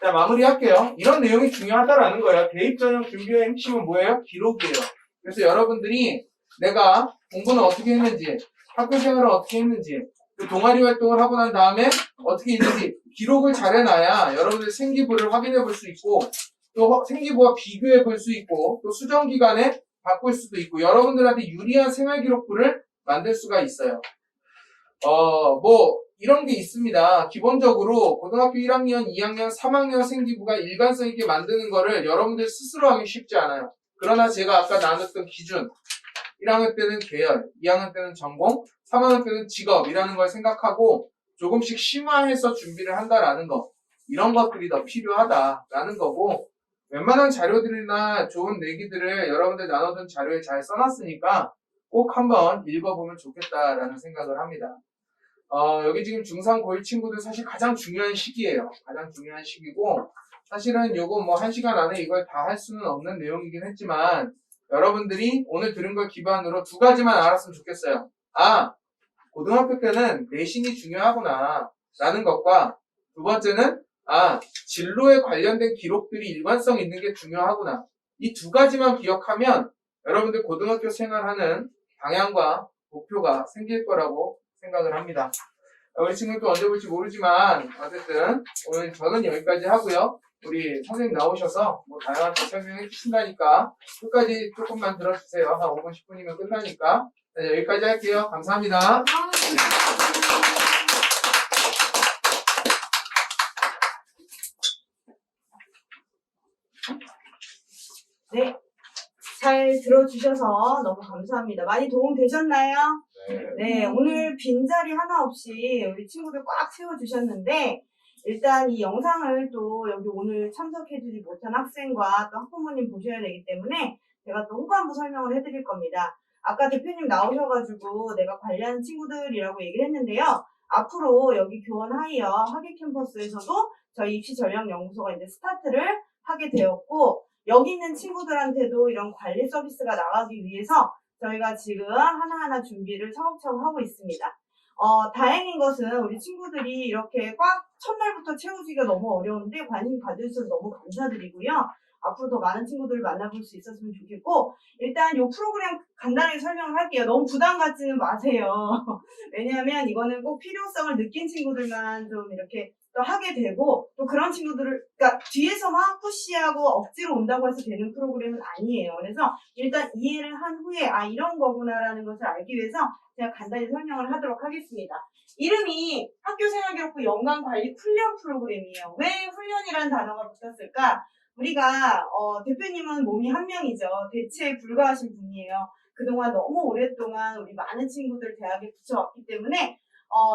자, 마무리할게요. 이런 내용이 중요하다라는 거예요. 대입전형 준비의 핵심은 뭐예요? 기록이에요. 그래서 여러분들이 내가 공부는 어떻게 했는지, 학교 생활을 어떻게 했는지, 그 동아리 활동을 하고 난 다음에 어떻게 했는지 기록을 잘 해놔야 여러분들 생기부를 확인해 볼 수 있고, 또 생기부와 비교해 볼 수 있고, 또 수정 기간에 바꿀 수도 있고, 여러분들한테 유리한 생활 기록부를 만들 수가 있어요. 이런 게 있습니다. 기본적으로 고등학교 1학년, 2학년, 3학년 생기부가 일관성 있게 만드는 거를 여러분들 스스로 하기 쉽지 않아요. 그러나 제가 아까 나눴던 기준, 1학년 때는 계열, 2학년 때는 전공, 3학년 때는 직업이라는 걸 생각하고 조금씩 심화해서 준비를 한다라는 거, 이런 것들이 더 필요하다라는 거고, 웬만한 자료들이나 좋은 내기들을 여러분들 나눠둔 자료에 잘 써놨으니까 꼭 한번 읽어보면 좋겠다라는 생각을 합니다. 여기 지금 중3, 고1 친구들 사실 가장 중요한 시기예요. 가장 중요한 시기고, 사실은 요거 뭐 1시간 안에 이걸 다 할 수는 없는 내용이긴 했지만, 여러분들이 오늘 들은 걸 기반으로 두 가지만 알았으면 좋겠어요. 고등학교 때는 내신이 중요하구나, 라는 것과, 두 번째는, 진로에 관련된 기록들이 일관성 있는 게 중요하구나. 이 두 가지만 기억하면, 여러분들 고등학교 생활하는 방향과 목표가 생길 거라고 생각을 합니다. 우리 친구도 언제 볼지 모르지만 어쨌든 오늘 저는 여기까지 하고요. 우리 선생님 나오셔서 뭐 다양하게 설명해 주신다니까 끝까지 조금만 들어주세요. 한 5분 10분이면 끝나니까. 네, 여기까지 할게요. 감사합니다.
네, 잘 들어주셔서 너무 감사합니다. 많이 도움 되셨나요? 네, 오늘 빈자리 하나 없이 우리 친구들 꽉 채워주셨는데, 일단 이 영상을 또 여기 오늘 참석해주지 못한 학생과 또 학부모님 보셔야 되기 때문에 제가 또 후반부 설명을 해드릴 겁니다. 아까 대표님 나오셔가지고 내가 관리하는 친구들이라고 얘기를 했는데요. 앞으로 여기 교원 하이어 하계 캠퍼스에서도 저희 입시 전략 연구소가 이제 스타트를 하게 되었고, 여기 있는 친구들한테도 이런 관리 서비스가 나가기 위해서 저희가 지금 하나하나 준비를 차곡차곡 하고 있습니다. 다행인 것은 우리 친구들이 이렇게 꽉 첫날부터 채우기가 너무 어려운데 관심 가져주셔서 너무 감사드리고요. 앞으로 더 많은 친구들을 만나볼 수 있었으면 좋겠고, 일단 이 프로그램 간단하게 설명을 할게요. 너무 부담 갖지는 마세요. 왜냐하면 이거는 꼭 필요성을 느낀 친구들만 좀 이렇게 또 하게 되고, 또 그런 친구들을, 그러니까 뒤에서 막 푸시하고 억지로 온다고 해서 되는 프로그램은 아니에요. 그래서 일단 이해를 한 후에, 아, 이런 거구나라는 것을 알기 위해서 제가 간단히 설명을 하도록 하겠습니다. 이름이 학교생활기록부 연간관리 훈련 프로그램이에요. 왜 훈련이라는 단어가 붙었을까? 우리가 대표님은 몸이 한 명이죠. 대체에 불과하신 분이에요. 그동안 너무 오랫동안 우리 많은 친구들 대학에 붙여왔기 때문에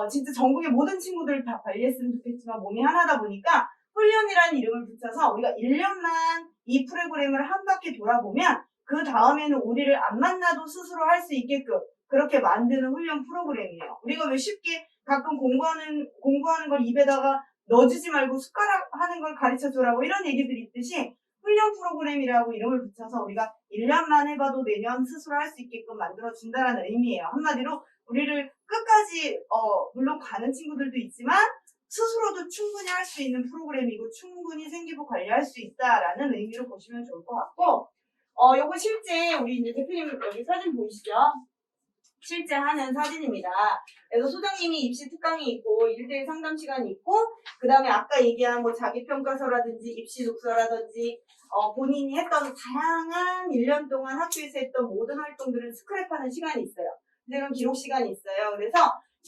진짜 전국의 모든 친구들을 다 관리했으면 좋겠지만 몸이 하나다 보니까 훈련이라는 이름을 붙여서 우리가 1년만 이 프로그램을 한 바퀴 돌아보면 그 다음에는 우리를 안 만나도 스스로 할 수 있게끔 그렇게 만드는 훈련 프로그램이에요. 우리가 왜 쉽게 가끔 공부하는 걸 입에다가 넣어주지 말고 숟가락 하는 걸 가르쳐주라고 이런 얘기들이 있듯이 훈련 프로그램이라고 이름을 붙여서 우리가 1년만 해봐도 내년 스스로 할 수 있게끔 만들어준다라는 의미예요. 한마디로 우리를 끝까지 물론 가는 친구들도 있지만 스스로도 충분히 할 수 있는 프로그램이고 충분히 생기부 관리할 수 있다라는 의미로 보시면 좋을 것 같고, 요거 실제 우리 이제 대표님 여기 사진 보이시죠? 실제 하는 사진입니다. 그래서 소장님이 입시 특강이 있고 1대1 상담 시간이 있고, 그 다음에 아까 얘기한 뭐 자기평가서라든지 입시 독서라든지 본인이 했던 다양한 1년 동안 학교에서 했던 모든 활동들을 스크랩하는 시간이 있어요. 이런 기록 시간이 있어요. 그래서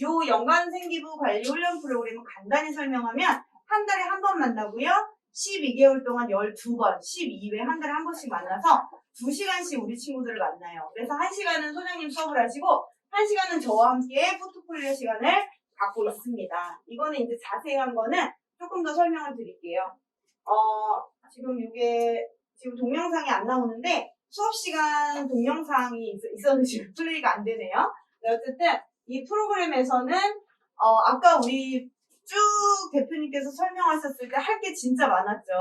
요 연간 생기부 관리 훈련 프로그램을 간단히 설명하면 한 달에 한 번 만나고요. 12개월 동안 12번, 12회 한 달에 한 번씩 만나서 2시간씩 우리 친구들을 만나요. 그래서 1시간은 소장님 수업을 하시고 1시간은 저와 함께 포트폴리오 시간을 갖고 있습니다. 이거는 이제 자세한 거는 조금 더 설명을 드릴게요. 지금 이게 지금 동영상이 안 나오는데 수업 시간 동영상이 있었는데 지금 플레이가 안 되네요. 네, 어쨌든 이 프로그램에서는 아까 우리 쭉 대표님께서 설명하셨을 때 할 게 진짜 많았죠.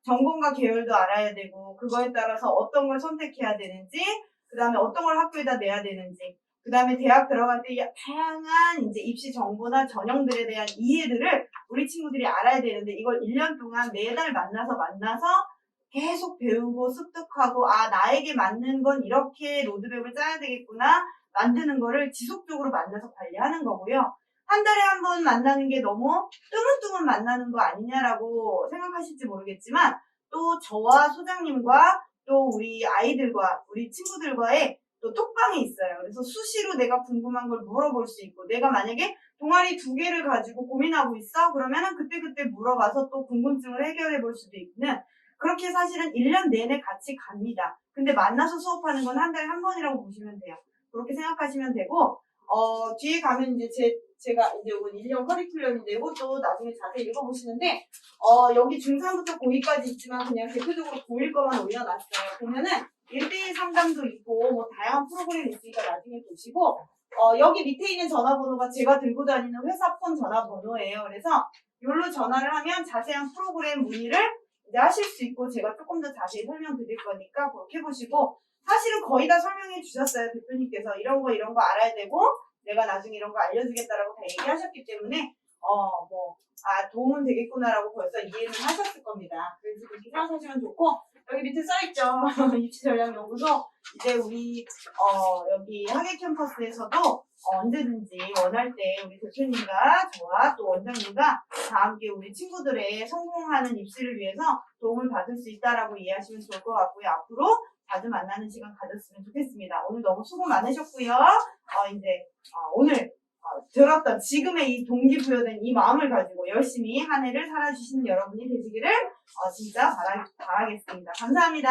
전공과 계열도 알아야 되고 그거에 따라서 어떤 걸 선택해야 되는지, 그 다음에 어떤 걸 학교에다 내야 되는지, 그 다음에 대학 들어갈 때 다양한 이제 입시 정보나 전형들에 대한 이해들을 우리 친구들이 알아야 되는데 이걸 1년 동안 매달 만나서 계속 배우고 습득하고, 아, 나에게 맞는 건 이렇게 로드맵을 짜야 되겠구나 만드는 거를 지속적으로 만나서 관리하는 거고요. 한 달에 한 번 만나는 게 너무 뜨문뜨문 만나는 거 아니냐라고 생각하실지 모르겠지만, 또 저와 소장님과 또 우리 아이들과 우리 친구들과의 또 톡방이 있어요. 그래서 수시로 내가 궁금한 걸 물어볼 수 있고, 내가 만약에 동아리 2개를 가지고 고민하고 있어? 그러면은 그때그때 물어봐서 또 궁금증을 해결해 볼 수도 있는, 그렇게 사실은 1년 내내 같이 갑니다. 근데 만나서 수업하는 건 한 달에 한 번이라고 보시면 돼요. 그렇게 생각하시면 되고, 뒤에 가면 이제 제가 이제 이건 1년 커리큘럼인데 이것도 나중에 자세히 읽어보시는데, 여기 중3부터 고2까지 있지만 그냥 대표적으로 고1 거만 올려놨어요. 보면은 1대1 상담도 있고 뭐 다양한 프로그램이 있으니까 나중에 보시고, 여기 밑에 있는 전화번호가 제가 들고 다니는 회사 폰 전화번호예요. 그래서 여기로 전화를 하면 자세한 프로그램 문의를 이제 하실 수 있고, 제가 조금 더 자세히 설명드릴 거니까 그렇게 해보시고, 사실은 거의 다 설명해 주셨어요. 대표님께서 이런 거 알아야 되고 내가 나중에 이런 거 알려주겠다라고 다 얘기하셨기 때문에 도움은 되겠구나라고 벌써 이해는 하셨을 겁니다. 그래서 그렇게 생각하시면 좋고, 여기 밑에 써있죠. 입시전략연구소. 이제 우리 여기 하계 캠퍼스에서도 언제든지 원할 때 우리 대표님과 저와 또 원장님과 다 함께 우리 친구들의 성공하는 입시를 위해서 도움을 받을 수 있다라고 이해하시면 좋을 것 같고요. 앞으로 자주 만나는 시간 가졌으면 좋겠습니다. 오늘 너무 수고 많으셨고요. 오늘 들었던 지금의 이 동기부여된 이 마음을 가지고 열심히 한 해를 살아주시는 여러분이 되시기를 진짜 바라겠습니다. 감사합니다.